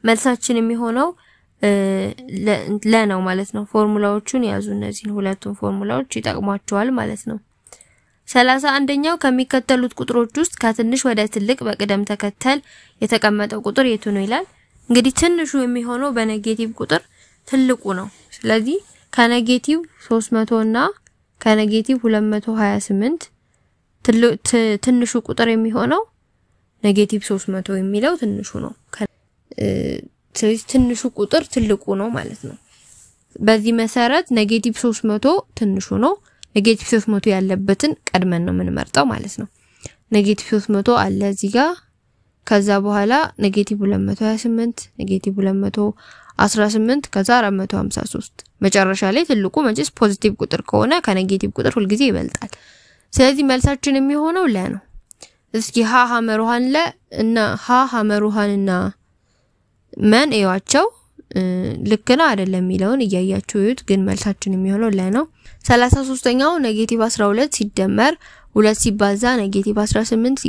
መልሳችን የሚሆነው ለ ነው ማለት ነው ፎርሙላዎቹን ያዙ እነዚህን ሁለቱን ፎርሙላዎች ይጠቅሟቸዋል ማለት ነው 31ኛው ከሚከተሉት ቁጥሮች ውስጥ ከትንሽ ወደ ትልቅ በቅደም ተከተል የተቀመጠው ቁጥር የቱ ነው ይላል እንግዲህ ትንሹ የሚሆነው በኔጌቲቭ ቁጥር ትልቁ ነው ስለዚህ ከኔጌቲቭ 300 እና ከኔጌቲቭ 228 ትንሹ ቁጥር የሚሆነው ኔጌቲቭ 300 የሚለው ትንሹ ነው ስለዚህ ትንሹ ቁጥር ትልቁ ነው ማለት ነው በዚህ መሰረት ኔጌቲቭ 300 ትንሹ ነው ኔጌቲቭ 300 ያለበትን ቀድመን ነው የምንመርጠው ማለት ነው ኔጌቲቭ 300 አለ እዚህ ጋር ከዛ በኋላ ኔጌቲቭ 228 ኔጌቲቭ 218 ከዛ 453 መጨረሻ ላይ ትልቁ መቼስ ፖዚቲቭ ቁጥር ከሆነ ከኔጌቲቭ ቁጥር ሁሉ ጊዜ ይበልጣል ስለዚህ መልሳችን የሚሆነው ለ ነው እስኪ ሃ ሐመሩሃን ለ እና ሃ ሐመሩሃንና ማን እያቸው ልክ ነው አይደለም የሚለውን እያያችሁ ይዩት ግን መልሳችን የሚሆነው ለ ነው 33ኛው ኔጌቲቭ 12 ሲደመር 2 ሲባዛ ኔጌቲቭ 18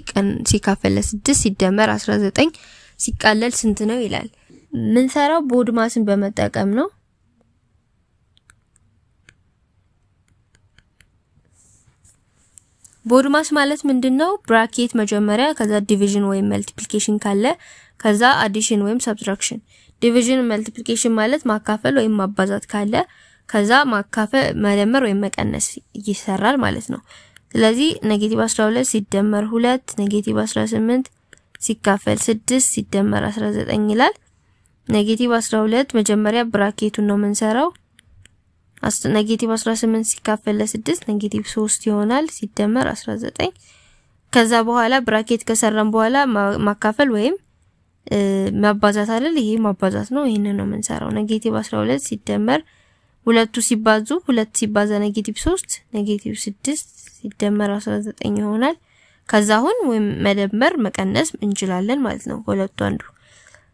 ሲካፈል ለ6 ሲደመር 19 ሲቃለል ስንት ነው ይላል ምን ሰራው ቦድማስን በመጠቀም ነው ቦድማስ ማለት ምንድነው? ብራኬት መጀመሪያ ከዛ ዲቪዥን ወይም መልቲፕሊኬሽን ካለ ከዛ አዲሽን ወይም ሰብትራክሽን። ዲቪዥን መልቲፕሊኬሽን ማለት ማካፈል ወይም ማባዛት ካለ ከዛ ማካፈል መደመር ወይም መቀነስ ይሰራል ማለት ነው። ስለዚህ -12 ሲደመር 2 -18 ሲካፈል 6 ሲደመር 19 ይላል። -12 መጀመሪያ ብራኬቱን ነው የምንሰራው። -18 ሲካፈል ለ6 -3 ይሆናል ሲደመር 19። ከዛ በኋላ ብራኬት ከሰራን በኋላ ማካፈል ወይም ማባዛት አይደል? ይሄ ማባዛት ነው። ይሄንን ነው የምንሰራው። -12 ሲደመር 2 ሲባዙ 2 ሲባዛ -3 -6 ሲደመር 19 ይሆናል። ከዛ አሁን ወይም መደመር መቀነስ እንችላለን ማለት ነው ሁለቱ አንዱ።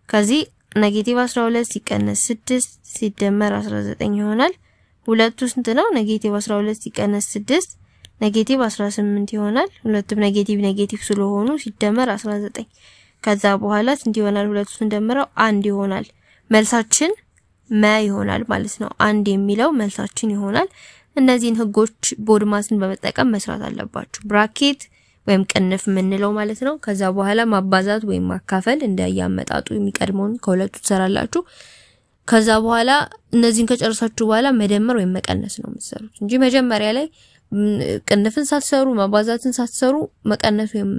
ከዚህ -12 ሲቀነስ 6 ሲደመር 19 ይሆናል። ሁለቱ ስንት ነው? -12 ሲቀነስ 6 -18 ይሆናል። ሁለቱም ኔጌቲቭ ስለሆኑ ሲደመር 19። ከዛ በኋላ ስንት ይሆናል? ሁለቱ ስንደምረው 1 ይሆናል። መልሳችን መ ይሆናል ማለት ነው። 1 የሚለው መልሳችን ይሆናል። እነዚህን ህጎች ቦድማስን በመጠቀም መስራት አለባችሁ። ብራኬት ወይም ቅንፍ ምንለው ማለት ነው። ከዛ በኋላ ማባዛት ወይም ማካፈል እንደያመጣጡ የሚቀድመውን ከሁለቱ ትሰራላችሁ። ከዛ በኋላ እነዚህን ከጨረሳችሁ በኋላ መደመር ወይም መቀነስ ነው የምትሰሩት እንጂ መጀመሪያ ላይ ቅንፍን ሳትሰሩ ማባዛትን ሳትሰሩ መቀነስ ወይም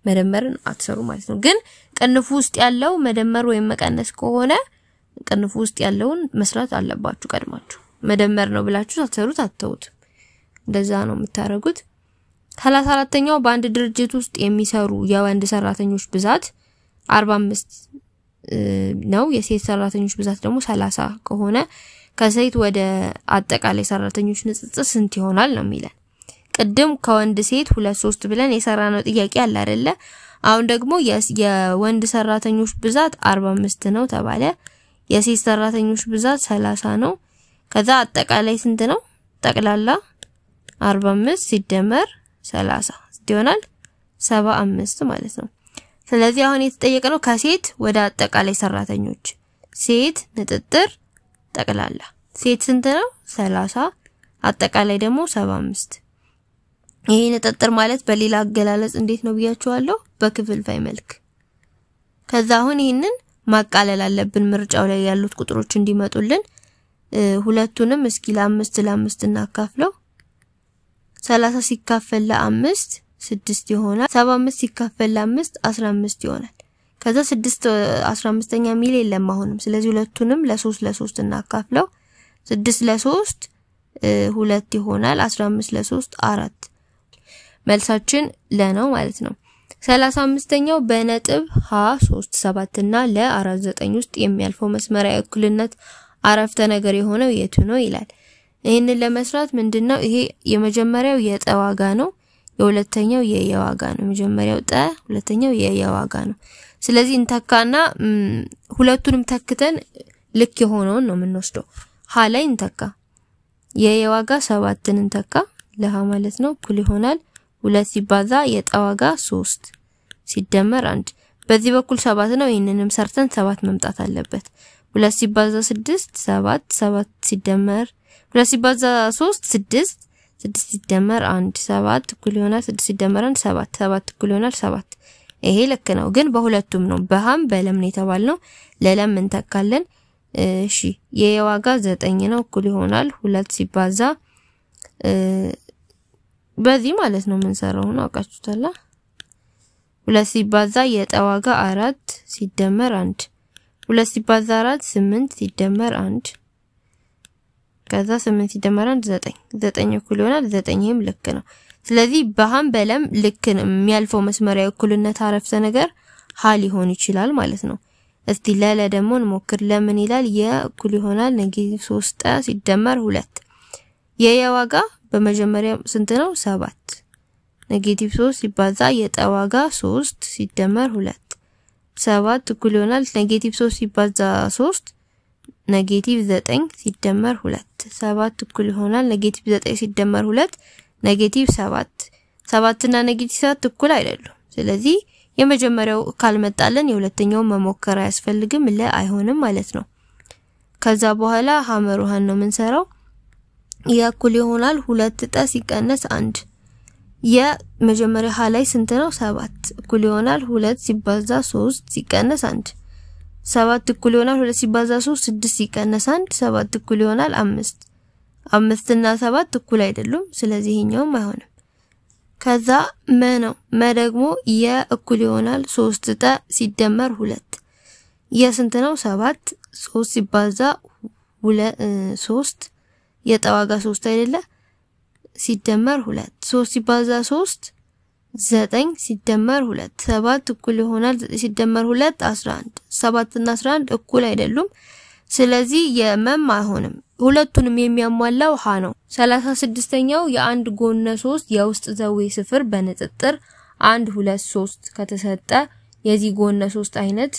መደመርን አትሰሩ ማለት ነው። ግን ቅንፉ ውስጥ ያለው መደመር ወይም መቀነስ ከሆነ ቅንፉ ውስጥ ያለውን መስራት አለባችሁ ቀድማችሁ። መደመር ነው ብላችሁ ሳትሰሩት አትተውት። እንደዛ ነው የምታረጉት። 34ኛው በአንድ ድርጅት ውስጥ የሚሰሩ የወንድ ሰራተኞች ብዛት 45 ነው። የሴት ሰራተኞች ብዛት ደግሞ 30 ከሆነ ከሴት ወደ አጠቃላይ ሰራተኞች ንጽጽር ስንት ይሆናል ነው የሚለን። ቅድም ከወንድ ሴት 2-3 ብለን የሰራነው ጥያቄ አለ አይደለ? አሁን ደግሞ የወንድ ሰራተኞች ብዛት 45 ነው ተባለ። የሴት ሰራተኞች ብዛት 30 ነው። ከዛ አጠቃላይ ስንት ነው? ጠቅላላ 45 ሲደመር 30 ይሆናል 75 ማለት ነው። ስለዚህ አሁን የተጠየቀው ከሴት ወደ አጠቃላይ ሰራተኞች ሴት ንጥጥር ጠቅላላ ሴት ስንት ነው? 30 አጠቃላይ ደግሞ 75። ይሄ ንጥጥር ማለት በሌላ አገላለጽ እንዴት ነው ብያችኋለሁ? በክፍልፋይ መልክ። ከዛ አሁን ይሄንን ማቃለል አለብን ምርጫው ላይ ያሉት ቁጥሮች እንዲመጡልን። ሁለቱንም እስኪ ለ5 እናካፍለው። 30 ሲካፈል ለ5 6 ይሆናል። 75 ሲካፈል ለ5 15 ይሆናል። ከዛ 6 15ኛ ሚል የለም አሁንም። ስለዚህ ሁለቱንም ለ3 እናካፍለው። 6 ለ3 2 ይሆናል። 15 ለ3 4። መልሳችን ለነው ማለት ነው። 35ኛው በነጥብ ሀ3 7 እና ለ4 9 ውስጥ የሚያልፈው መስመራዊ እኩልነት አረፍተ ነገር የሆነው የቱ ነው ይላል። ይሄንን ለመስራት ምንድነው? ይሄ የመጀመሪያው የጠ ዋጋ ነው። የሁለተኛው የየ ዋጋ ነው። የመጀመሪያው ጠ፣ ሁለተኛው የየ ዋጋ ነው። ስለዚህ እንተካና ሁለቱንም ተክተን ልክ የሆነውን ነው የምንወስደው። ሀ ላይ እንተካ። የየ ዋጋ 7ን እንተካ ለሃ ማለት ነው። እኩል ይሆናል 2 ሲባዛ የጠ ዋጋ 3 ሲደመር 1። በዚህ በኩል 7 ነው። ይሄንንም ሰርተን 7 መምጣት አለበት። 2 ሲባዛ 6 7 7 ሲደመር 2 ሲባዛ 3 6 6 ሲደመር 1 7 እኩል ይሆናል 6 ሲደመር 1 7 7 እኩል ይሆናል 7። ይሄ ልክ ነው። ግን በሁለቱም ነው በሃም በለም ነው የተባልነው። ለለም እንተካለን። እሺ የዋጋ 9 ነው። እኩል ይሆናል 2 ሲባዛ በዚህ ማለት ነው የምንሰራው ነው አቃችሁታላ። 2 ሲባዛ የጠ ዋጋ 4 ሲደመር 1 2 ሲባዛ 4 8 ሲደመር 1 ከዛ 8 ሲደመር 1 9 9 እኩል ይሆናል 9ም ልክ ነው። ስለዚህ በሃም በለም ልክ ነው የሚያልፈው መስመራዊ እኩልነት አረፍተ ነገር ሀ ሊሆን ይችላል ማለት ነው። እስቲ ለለ ደግሞ እንሞክር። ለምን ይላል? የእኩል ይሆናል -3 ጠ ሲደመር 2 የየ ዋጋ በመጀመሪያ ስንት ነው? 7 -3 ሲባዛ የጠ ዋጋ 3 ሲደመር 2 7 እኩል ይሆናል -3 ሲባዛ 3 -9 ሲደመር 2 7 እኩል ይሆናል -9 ሲደመር 2 -7 7 እና -7 እኩል አይደሉም። ስለዚህ የመጀመሪያው ካልመጣለን የሁለተኛው መሞከር አያስፈልግም። አይሆንም ማለት ነው። ከዛ በኋላ ሐመር ውሃን ነው የምንሰራው። የእኩል ይሆናል 2 ጠ ሲቀነስ 1 የመጀመሪያ ሀ ላይ ስንት ነው 7 እኩል ይሆናል 2 ሲባዛ 3 ሲቀነስ 1 7 እኩል ይሆናል 2 ሲባዛ 3 6 ሲቀነስ 1 7 እኩል ይሆናል 5 5 እና 7 እኩል አይደሉም ስለዚህ ይሄኛውም አይሆንም ከዛ መ ነው መ ደግሞ የእኩል ይሆናል 3 ጠ ሲደመር 2 የስንት ነው 7 3 ሲባዛ 3 የጠዋጋ 3 አይደለ ሲደመር 2 3 ሲባዛ 3 9 ሲደመር 2 7 እኩል ይሆናል 9 ሲደመር 2 11 7 እና 11 እኩል አይደሉም ስለዚህ የመም አይሆንም ሁለቱንም የሚያሟላው ሀ ነው 36ኛው የአንድ ጎነ 3 የውስጥ ዘዌ ስፍር በንጥጥር 1 2 3 ከተሰጠ የዚህ ጎነ 3 አይነት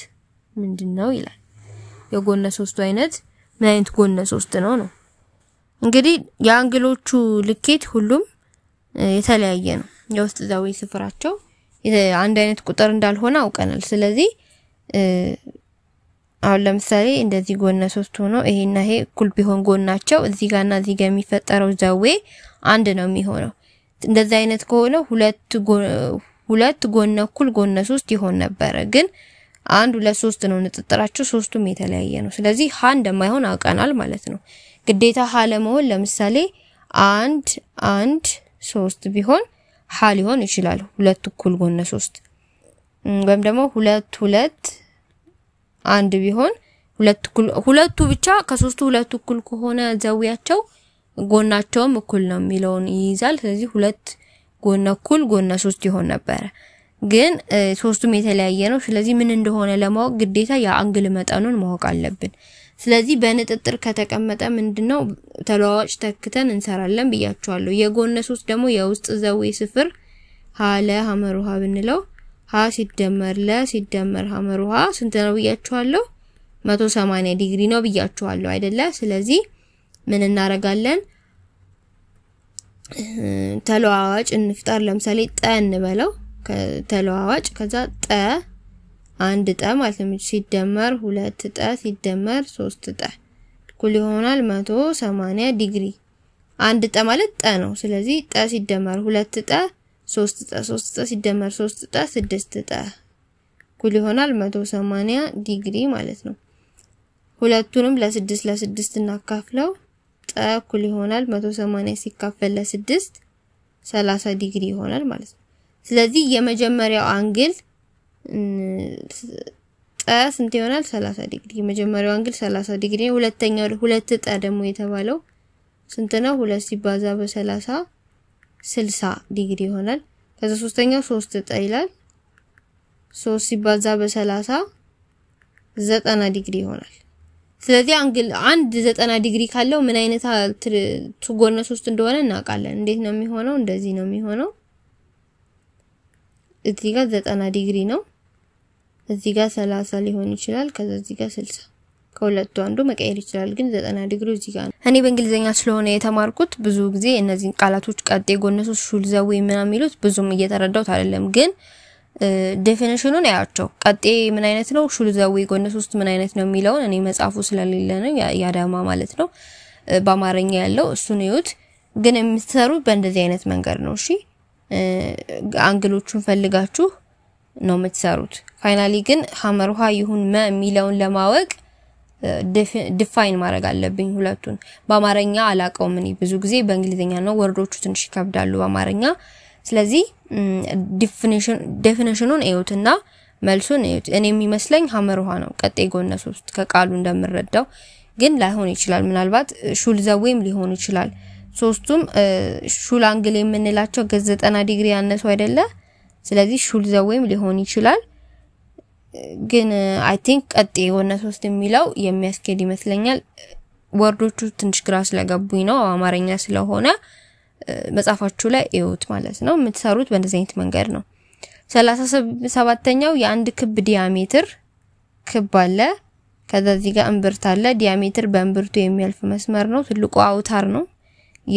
ምንድነው ይላል የጎነ 3 አይነት ምን አይነት ጎነ 3 ነው እንግዲህ የአንግሎቹ ልኬት ሁሉም የተለያየ ነው የውስጥ ዘዌ ስፍራቸው አንድ አይነት ቁጥር እንዳልሆነ አውቀናል ስለዚህ አሁን ለምሳሌ እንደዚህ ጎነ 3 ሆኖ ይሄና ይሄ እኩል ቢሆን ጎናቸው እዚህ ጋርና እዚህ ጋር የሚፈጠረው ዘዌ አንድ ነው የሚሆነው እንደዚህ አይነት ከሆነ ሁለት ጎነ እኩል ጎነ 3 ይሆን ነበር ግን 1 2 3 ነው ንጥጥራቸው ሶስቱም የተለያየ ነው ስለዚህ ሀ እንደማይሆን አውቀናል ማለት ነው ግዴታ ሀ ለመሆን ለምሳሌ 1 1 3 ቢሆን ሀ ሊሆን ይችላል ሁለት እኩል ጎነ 3 ወይም ደግሞ 2 2 1 ቢሆን ሁለቱ ብቻ ከሶስቱ ሁለቱ እኩል ከሆነ ዘዊያቸው ጎናቸውም እኩል ነው የሚለውን ይይዛል ስለዚህ ሁለት ጎነ እኩል ጎነ 3 ይሆን ነበር ግን ሶስቱም የተለያየ ነው ስለዚህ ምን እንደሆነ ለማወቅ ግዴታ የአንግል መጠኑን ማወቅ አለብን ስለዚህ በንጥጥር ከተቀመጠ ምንድነው ተለዋዋጭ ተክተን እንሰራለን ብያችኋለሁ የጎነ 3 ደግሞ የውስጥ ዘዌ ስፍር ሀ ለ ሐመሩሃ ብንለው ሀ ሲደመር ለ ሲደመር ሐመሩሃ ስንት ነው ብያችኋለሁ 180 ዲግሪ ነው ብያችኋለሁ አይደለ ስለዚህ ምን እናረጋለን ተለዋዋጭ እንፍጠር ለምሳሌ ጠ እንበለው ተለዋዋጭ ከዛ ጠ አንድ ጠ ማለት ነው ሲደመር 2 ጠ ሲደመር 3 ጠ እኩል ይሆናል 180 ዲግሪ አንድ ጠ ማለት ጠ ነው ስለዚህ ጠ ሲደመር 2 ጠ 3 ጠ 3 ጠ ሲደመር 3 ጠ 6 ጠ እኩል ይሆናል 180 ዲግሪ ማለት ነው ሁለቱንም ለ6 እናካፍለው ጠ እኩል ይሆናል 180 ሲካፈል ለ6 30 ዲግሪ ይሆናል ማለት ነው ስለዚህ የመጀመሪያው አንግል ጠ ስንት ይሆናል 30 ዲግሪ የመጀመሪያው አንግል 30 ዲግሪ ሁለተኛው 2 ጠ ደግሞ የተባለው ስንት ነው 2 ሲባዛ በ30 60 ዲግሪ ይሆናል ከዛ ሶስተኛው 3 ጠ ይላል 3 ሲባዛ በ30 90 ዲግሪ ይሆናል ስለዚህ አንግል 90 ዲግሪ ካለው ምን አይነት ጎነ 3 እንደሆነ እናውቃለን እንዴት ነው የሚሆነው እንደዚህ ነው የሚሆነው እዚህ ጋር 90 ዲግሪ ነው እዚህ ጋር 30 ሊሆን ይችላል ከዛ እዚህ ጋር 60 ከሁለቱ አንዱ መቀየር ይችላል ግን 90 ዲግሪ እዚህ ጋር ነው እኔ በእንግሊዘኛ ስለሆነ የተማርኩት ብዙ ጊዜ እነዚህን ቃላቶች ቀጤ ጎነ 3 ሹል ዘዌ ምናምን የሚሉት ብዙም እየተረዳሁት አይደለም ግን ዴፊኒሽኑን ያያቸው ቀጤ ምን አይነት ነው ሹል ዘዌ ጎነ 3 ምን አይነት ነው የሚለው እኔ መጻፉ ስለሌለ ነው ያዳማ ማለት ነው በአማርኛ ያለው እሱን ይዩት ግን የምትሰሩት በእንደዚህ አይነት መንገድ ነው እሺ አንግሎቹን ፈልጋችሁ ነው የምትሰሩት ፋይናሊ ግን ሐመሩሃ ይሁን መ የሚለውን ለማወቅ ዲፋይን ማድረግ አለብኝ ሁለቱን በአማርኛ አላቀውም እኔ ብዙ ጊዜ በእንግሊዘኛ ነው ወርዶቹ ትንሽ ይከብዳሉ በአማርኛ ስለዚህ ዴፊኒሽኑን እዩትና መልሱን እዩት እኔ የሚመስለኝ ሐመሩሃ ነው ቀጤ ጎነ 3 ከቃሉ እንደምረዳው ግን ላይሆን ይችላል ምናልባት ሹል ዘዌም ሊሆን ይችላል ሶስቱም ሹል አንግል የምንላቸው ከ90 ዲግሪ ያነሱ አይደለ ስለዚህ ሹል ዘዌም ሊሆን ይችላል ግን አይ ቲንክ ቀጤ ጎነ 3 የሚለው የሚያስኬድ ይመስለኛል ወርዶቹ ትንሽ ግራ ስለገቡኝ ነው አማርኛ ስለሆነ መጻፋችሁ ላይ እዩት ማለት ነው የምትሰሩት በእንደዚህ አይነት መንገድ ነው 37ኛው የአንድ ክብ ዲያሜትር ክብ አለ ከዛ እዚህ ጋር እምብርት አለ ዲያሜትር በእምብርቱ የሚያልፍ መስመር ነው ትልቁ አውታር ነው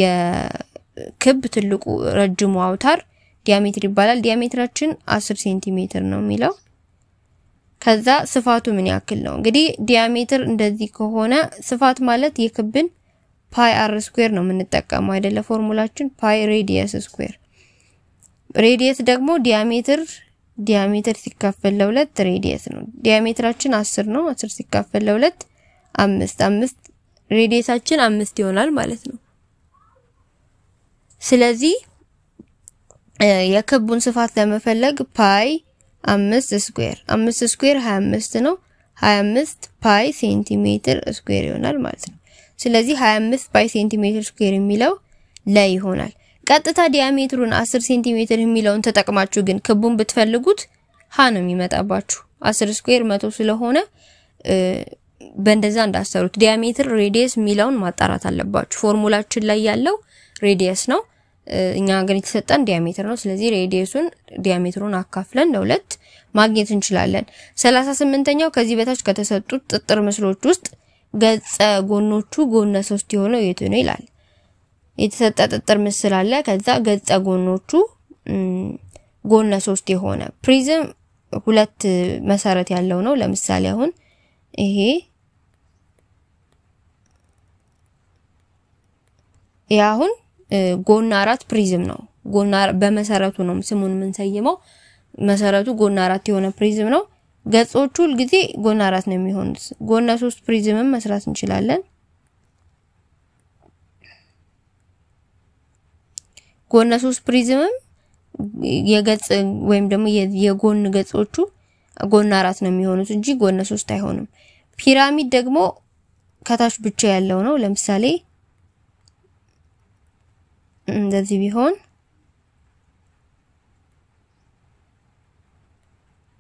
የክብ ትልቁ ረጅሙ አውታር ዲያሜትር ይባላል ዲያሜትራችን 10 ሴንቲሜትር ነው የሚለው ከዛ ስፋቱ ምን ያክል ነው እንግዲህ ዲያሜትር እንደዚህ ከሆነ ስፋት ማለት የክብን ፓይ አር ስኩዌር ነው የምንጠቀመው አይደለ ፎርሙላችን ፓይ ሬዲየስ ስኩዌር ሬዲየስ ደግሞ ዲያሜትር ሲካፈል ለ2 ሬዲየስ ነው። ዲያሜትራችን 10 ነው። 10 ሲካፈል ለ2 5 ሬዲየሳችን 5 ይሆናል ማለት ነው። ስለዚህ የክቡን ስፋት ለመፈለግ ፓይ 5 ስኩዌር 25 ነው። 25 ፓይ ሴንቲሜትር ስኩዌር ይሆናል ማለት ነው። ስለዚህ 25 ፓይ ሴንቲሜትር ስኩዌር የሚለው ላይ ይሆናል። ቀጥታ ዲያሜትሩን 10 ሴንቲሜትር የሚለውን ተጠቅማችሁ ግን ክቡን ብትፈልጉት ሀ ነው የሚመጣባችሁ። 10 ስኩዌር 100 ስለሆነ በእንደዛ እንዳሰሩት ዲያሜትር ሬዲየስ የሚለውን ማጣራት አለባችሁ። ፎርሙላችን ላይ ያለው ሬዲየስ ነው። እኛ ግን የተሰጠን ዲያሜትር ነው። ስለዚህ ዲያሜትሩን አካፍለን ለ2 ማግኘት እንችላለን። 38ኛው ከዚህ በታች ከተሰጡት ጥጥር ምስሎች ውስጥ ገጸ ጎኖቹ ጎነ 3 የሆነው የቱ ነው ይላል። የተሰጠ ጥጥር ምስል አለ። ከዛ ገጸ ጎኖቹ ጎነ 3 የሆነ ፕሪዝም 2 መሰረት ያለው ነው። ለምሳሌ አሁን ይሄ ያሁን ጎነ 4 ፕሪዝም ነው። ጎነ በመሰረቱ ነው ስሙን ምን ሰይመው መሰረቱ ጎነ 4 የሆነ ፕሪዝም ነው። ገጾቹ ሁሉ ጊዜ ጎነ 4 ነው የሚሆኑት። ጎነ 3 ፕሪዝምም መስራት እንችላለን። ጎነ 3 ፕሪዝምም የገጽ ወይም ደግሞ የጎን ገጾቹ ጎነ 4 ነው የሚሆኑት እንጂ ጎነ 3 አይሆንም። ፒራሚድ ደግሞ ከታች ብቻ ያለው ነው። ለምሳሌ እንደዚህ ቢሆን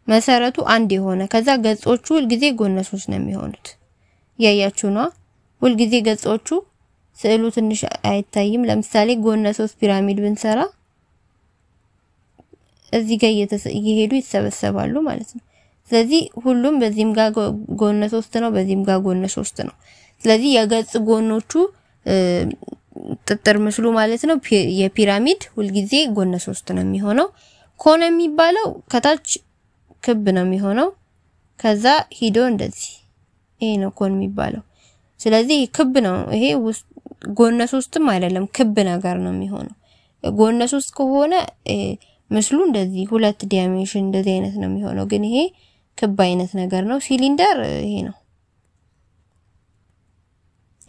መሰረቱ አንድ የሆነ ከዛ ገጾቹ ሁሉ ጊዜ ጎነ 3 ነው የሚሆኑት። ያያችሁ ነው ሁሉ ጊዜ ገጾቹ ስዕሉ ትንሽ አይታይም። ለምሳሌ ጎነ 3 ፒራሚድ ብንሰራ እዚህ ጋር እየሄዱ ይሰበሰባሉ ማለት ነው። ስለዚህ ሁሉም በዚህም ጋር ጎነ 3 ነው፣ በዚህም ጋር ጎነ 3 ነው። ስለዚህ የገጽ ጎኖቹ ጥጥር ምስሉ ማለት ነው የፒራሚድ ሁሉ ጊዜ ጎነ 3 ነው የሚሆነው። ኮን የሚባለው ከታች ክብ ነው የሚሆነው። ከዛ ሂዶ እንደዚህ ይሄ ነው ኮን የሚባለው። ስለዚህ ክብ ነው ይሄ ጎነ 3ም አይደለም ክብ ነገር ነው የሚሆነው። ጎነ 3 ከሆነ ምስሉ እንደዚህ ሁለት ዳይሜንሽን እንደዚህ አይነት ነው የሚሆነው። ግን ይሄ ክብ አይነት ነገር ነው። ሲሊንደር ይሄ ነው።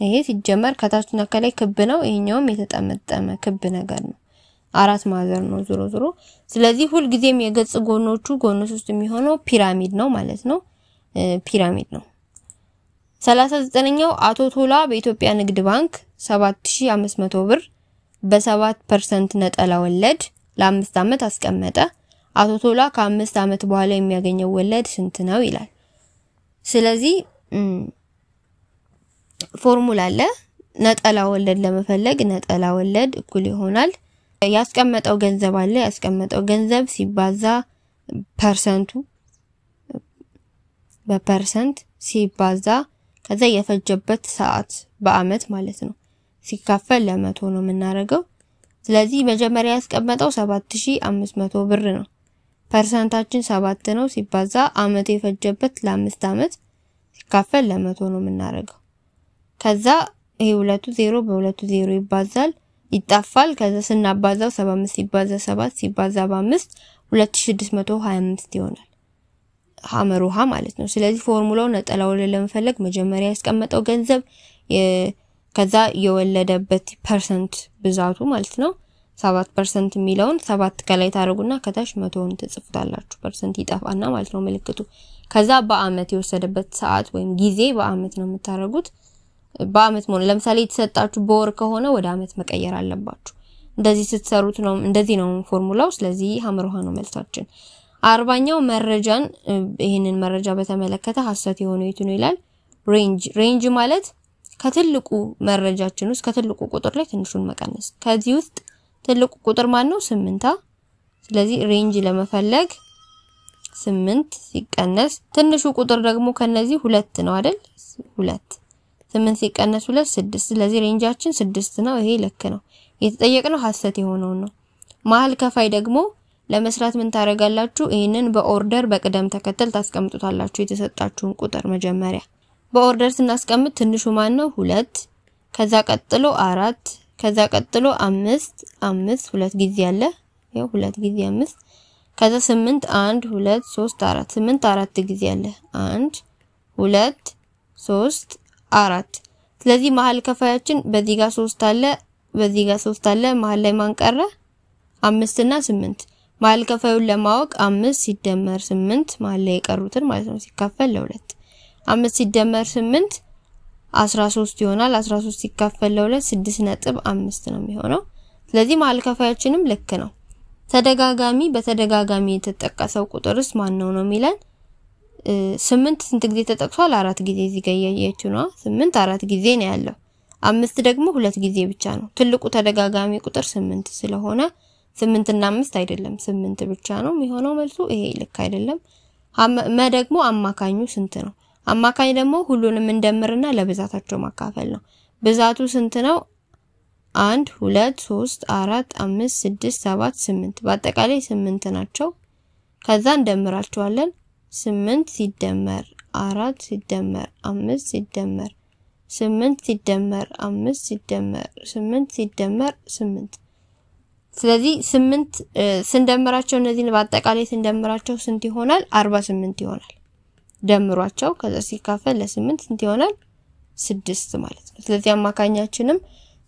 ይሄ ሲጀመር ከታችና ከላይ ክብ ነው። ይሄኛውም የተጠመጠመ ክብ ነገር ነው። አራት ማዕዘን ነው ዞሮ። ስለዚህ ሁሉ ጊዜም የገጽ ጎኖቹ ጎነ 3 የሚሆነው ፒራሚድ ነው ማለት ነው። ፒራሚድ ነው። 39ኛው አቶ ቶላ በኢትዮጵያ ንግድ ባንክ 7500 ብር በ7% ነጠላ ወለድ ለ5 አመት አስቀመጠ። አቶ ቶላ ከ5 አመት በኋላ የሚያገኘው ወለድ ስንት ነው ይላል። ስለዚህ ፎርሙላ አለ። ነጠላ ወለድ ለመፈለግ ነጠላ ወለድ እኩል ይሆናል ያስቀመጠው ገንዘብ አለ። ያስቀመጠው ገንዘብ ሲባዛ ፐርሰንቱ በፐርሰንት ሲባዛ ከዛ የፈጀበት ሰዓት በአመት ማለት ነው ሲካፈል ለ100 ነው የምናደርገው። ስለዚህ መጀመሪያ ያስቀመጠው 7500 ብር ነው። ፐርሰንታችን 7 ነው ሲባዛ አመት የፈጀበት ለ5 አመት ሲካፈል ለ100 ነው የምናደርገው። ከዛ ይሄ ሁለቱ 0 በሁለቱ 0 ይባዛል ይጣፋል። ከዛ ስናባዛው 75 ሲባዛ 7 ሲባዛ በ5 2625 ይሆናል። ሐመሩሃ ማለት ነው። ስለዚህ ፎርሙላው ነጠላ ወለድ ለመፈለግ መጀመሪያ ያስቀመጠው ገንዘብ ከዛ የወለደበት ፐርሰንት ብዛቱ ማለት ነው 7% የሚለውን 7 ከላይ ታረጉና ከታች 100ን ትጽፉታላችሁ። ፐርሰንት ይጣፋና ማለት ነው ምልክቱ። ከዛ በአመት የወሰደበት ሰዓት ወይም ጊዜ በአመት ነው የምታረጉት። በአመት ማለት ለምሳሌ የተሰጣችሁ በወር ከሆነ ወደ አመት መቀየር አለባችሁ። እንደዚህ ስትሰሩት ነው እንደዚህ ነው ፎርሙላው። ስለዚህ ሐመሩሃ ነው መልሳችን። 40ኛው መረጃን ይሄንን መረጃ በተመለከተ ሐሰት የሆነው የቱ ነው ይላል። ሬንጅ ማለት ከትልቁ መረጃችን ውስጥ ከትልቁ ቁጥር ላይ ትንሹን መቀነስ። ከዚህ ውስጥ ትልቁ ቁጥር ማን ነው? 8። ስለዚህ ሬንጅ ለመፈለግ 8 ሲቀነስ ትንሹ ቁጥር ደግሞ ከነዚህ 2 ነው አይደል? 2 8 ሲቀነስ 2 6። ስለዚህ ሬንጃችን 6 ነው። ይሄ ልክ ነው። የተጠየቅነው ሐሰት የሆነው ነው። መሃል ከፋይ ደግሞ ለመስራት ምን ታረጋላችሁ? ይሄንን በኦርደር በቅደም ተከተል ታስቀምጡታላችሁ። የተሰጣችሁን ቁጥር መጀመሪያ በኦርደር ስናስቀምጥ ትንሹ ማን ነው? 2 ከዛ ቀጥሎ 4 ከዛ ቀጥሎ 5 2 ጊዜ አለ ያው 2 ጊዜ 5 ከዛ 8 1 2 3 4 8 4 ጊዜ አለ 1 2 3 4 ስለዚህ መሃል ከፋያችን በዚህ ጋር 3 አለ በዚህ ጋር 3 አለ መሃል ላይ ማን ቀረ 5 እና 8 መሃል ከፋዩን ለማወቅ 5 ሲደመር 8 መሃል ላይ የቀሩትን ማለት ነው ሲካፈል ለ2 5 ሲደመር 8 13 ይሆናል 13 ሲካፈል ለ2 6.5 ነው የሚሆነው ስለዚህ መሃል ከፋያችንም ልክ ነው ተደጋጋሚ በተደጋጋሚ የተጠቀሰው ቁጥርስ ማን ነው የሚለን 8 ስንት ጊዜ ተጠቅሷል 4 ጊዜ እዚህ ጋር ያያችሁ ነው 8 4 ጊዜ ነው ያለው 5 ደግሞ 2 ጊዜ ብቻ ነው ትልቁ ተደጋጋሚ ቁጥር 8 ስለሆነ 8 እና 5 አይደለም 8 ብቻ ነው የሚሆነው መልሱ ይሄ ልክ አይደለም ደግሞ አማካኙ ስንት ነው አማካኝ ደግሞ ሁሉንም እንደምርና ለብዛታቸው ማካፈል ነው ብዛቱ ስንት ነው 1 2 3 4 5 6 7 8 በአጠቃላይ 8 ናቸው ከዛ እንደምራቸዋለን 8 ሲደመር 4 ሲደመር 5 ሲደመር 8 ሲደመር 5 ሲደመር 8 ሲደመር 8 ስለዚህ 8 ስንደምራቸው እነዚህን በአጠቃላይ ስንደምራቸው ስንት ይሆናል 48 ይሆናል ደምሯቸው ከዛ ሲካፈል ለ8 ስንት ይሆናል 6 ማለት ነው ስለዚህ አማካኛችንም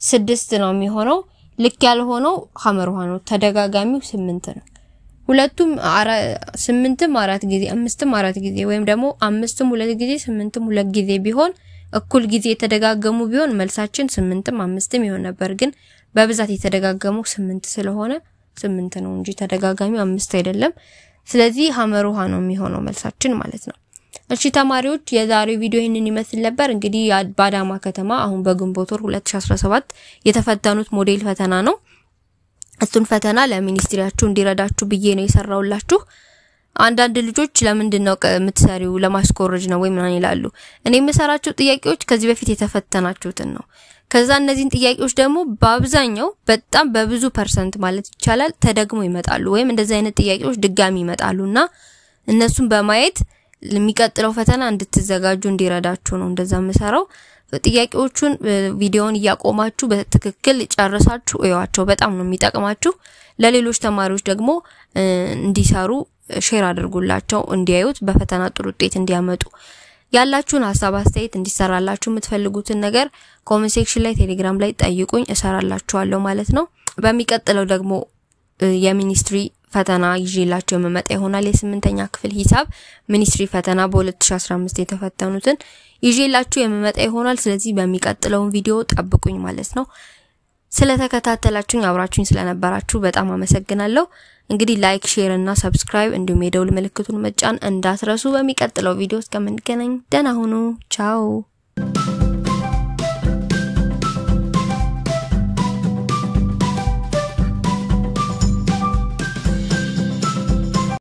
6 ነው የሚሆነው ልክ ያልሆነው ሐመርዋ ነው ተደጋጋሚው 8 ነው ሁለቱም 8ም 4 ጊዜ 5ም 4 ጊዜ ወይም ደግሞ 5ም 2 ጊዜ 8ም 2 ጊዜ ቢሆን እኩል ጊዜ የተደጋገሙ ቢሆን መልሳችን 8ም 5ም ይሆን ነበር ግን በብዛት የተደጋገሙ 8 ስለሆነ 8 ነው እንጂ ተደጋጋሚው 5 አይደለም ስለዚህ ሐመርዋ ነው የሚሆነው መልሳችን ማለት ነው እሺ ተማሪዎች የዛሬው ቪዲዮ ይሄንን ይመስል ነበር እንግዲህ በአዳማ ከተማ አሁን በግንቦት ወር 2017 የተፈተኑት ሞዴል ፈተና ነው እሱን ፈተና ለሚኒስትሪያችሁ እንዲረዳችሁ ብዬ ነው የሰራውላችሁ አንዳንድ ልጆች ለምንድነው የምትሰሪው ለማስኮረጅ ነው ወይ ምናምን ይላሉ እኔ የምሰራቸው ጥያቄዎች ከዚህ በፊት የተፈተናችሁትን ነው ከዛ እነዚህን ጥያቄዎች ደግሞ በአብዛኛው በጣም በብዙ ፐርሰንት ማለት ይቻላል ተደግሞ ይመጣሉ ወይም እንደዚህ አይነት ጥያቄዎች ድጋሚ ይመጣሉና እነሱን በማየት ለሚቀጥለው ፈተና እንድትዘጋጁ እንዲረዳችሁ ነው እንደዛ መሰራው ጥያቄዎቹን ቪዲዮውን ያቆማችሁ በትክክል ጨርሳችሁ እዩዋቸው በጣም ነው የሚጠቅማችሁ ለሌሎች ተማሪዎች ደግሞ እንዲሰሩ ሼር አድርጉላቸው እንዲያዩት በፈተና ጥሩ ውጤት እንዲያመጡ ያላችሁን ሐሳብ አስተያየት እንዲሰራላችሁ የምትፈልጉትን ነገር ኮሜንት ሴክሽን ላይ ቴሌግራም ላይ ጠይቁኝ እሰራላችኋለሁ ማለት ነው በሚቀጥለው ደግሞ የሚኒስትሪ ፈተና ይዤላችሁ የመመጣ ይሆናል የ8ኛ ክፍል ሂሳብ ሚኒስትሪ ፈተና በ2015 የተፈተኑትን ይዤላችሁ የመመጣ ይሆናል ስለዚህ በሚቀጥለው ቪዲዮ ጠብቁኝ ማለት ነው ስለተከታተላችሁኝ አብራችሁኝ ስለነበራችሁ በጣም አመሰግናለሁ እንግዲህ ላይክ ሼር እና ሰብስክራይብ እንዲሁም የደውል ምልክቱን መጫን እንዳትረሱ በሚቀጥለው ቪዲዮ እስከምንገናኝ ደህና ሁኑ ቻው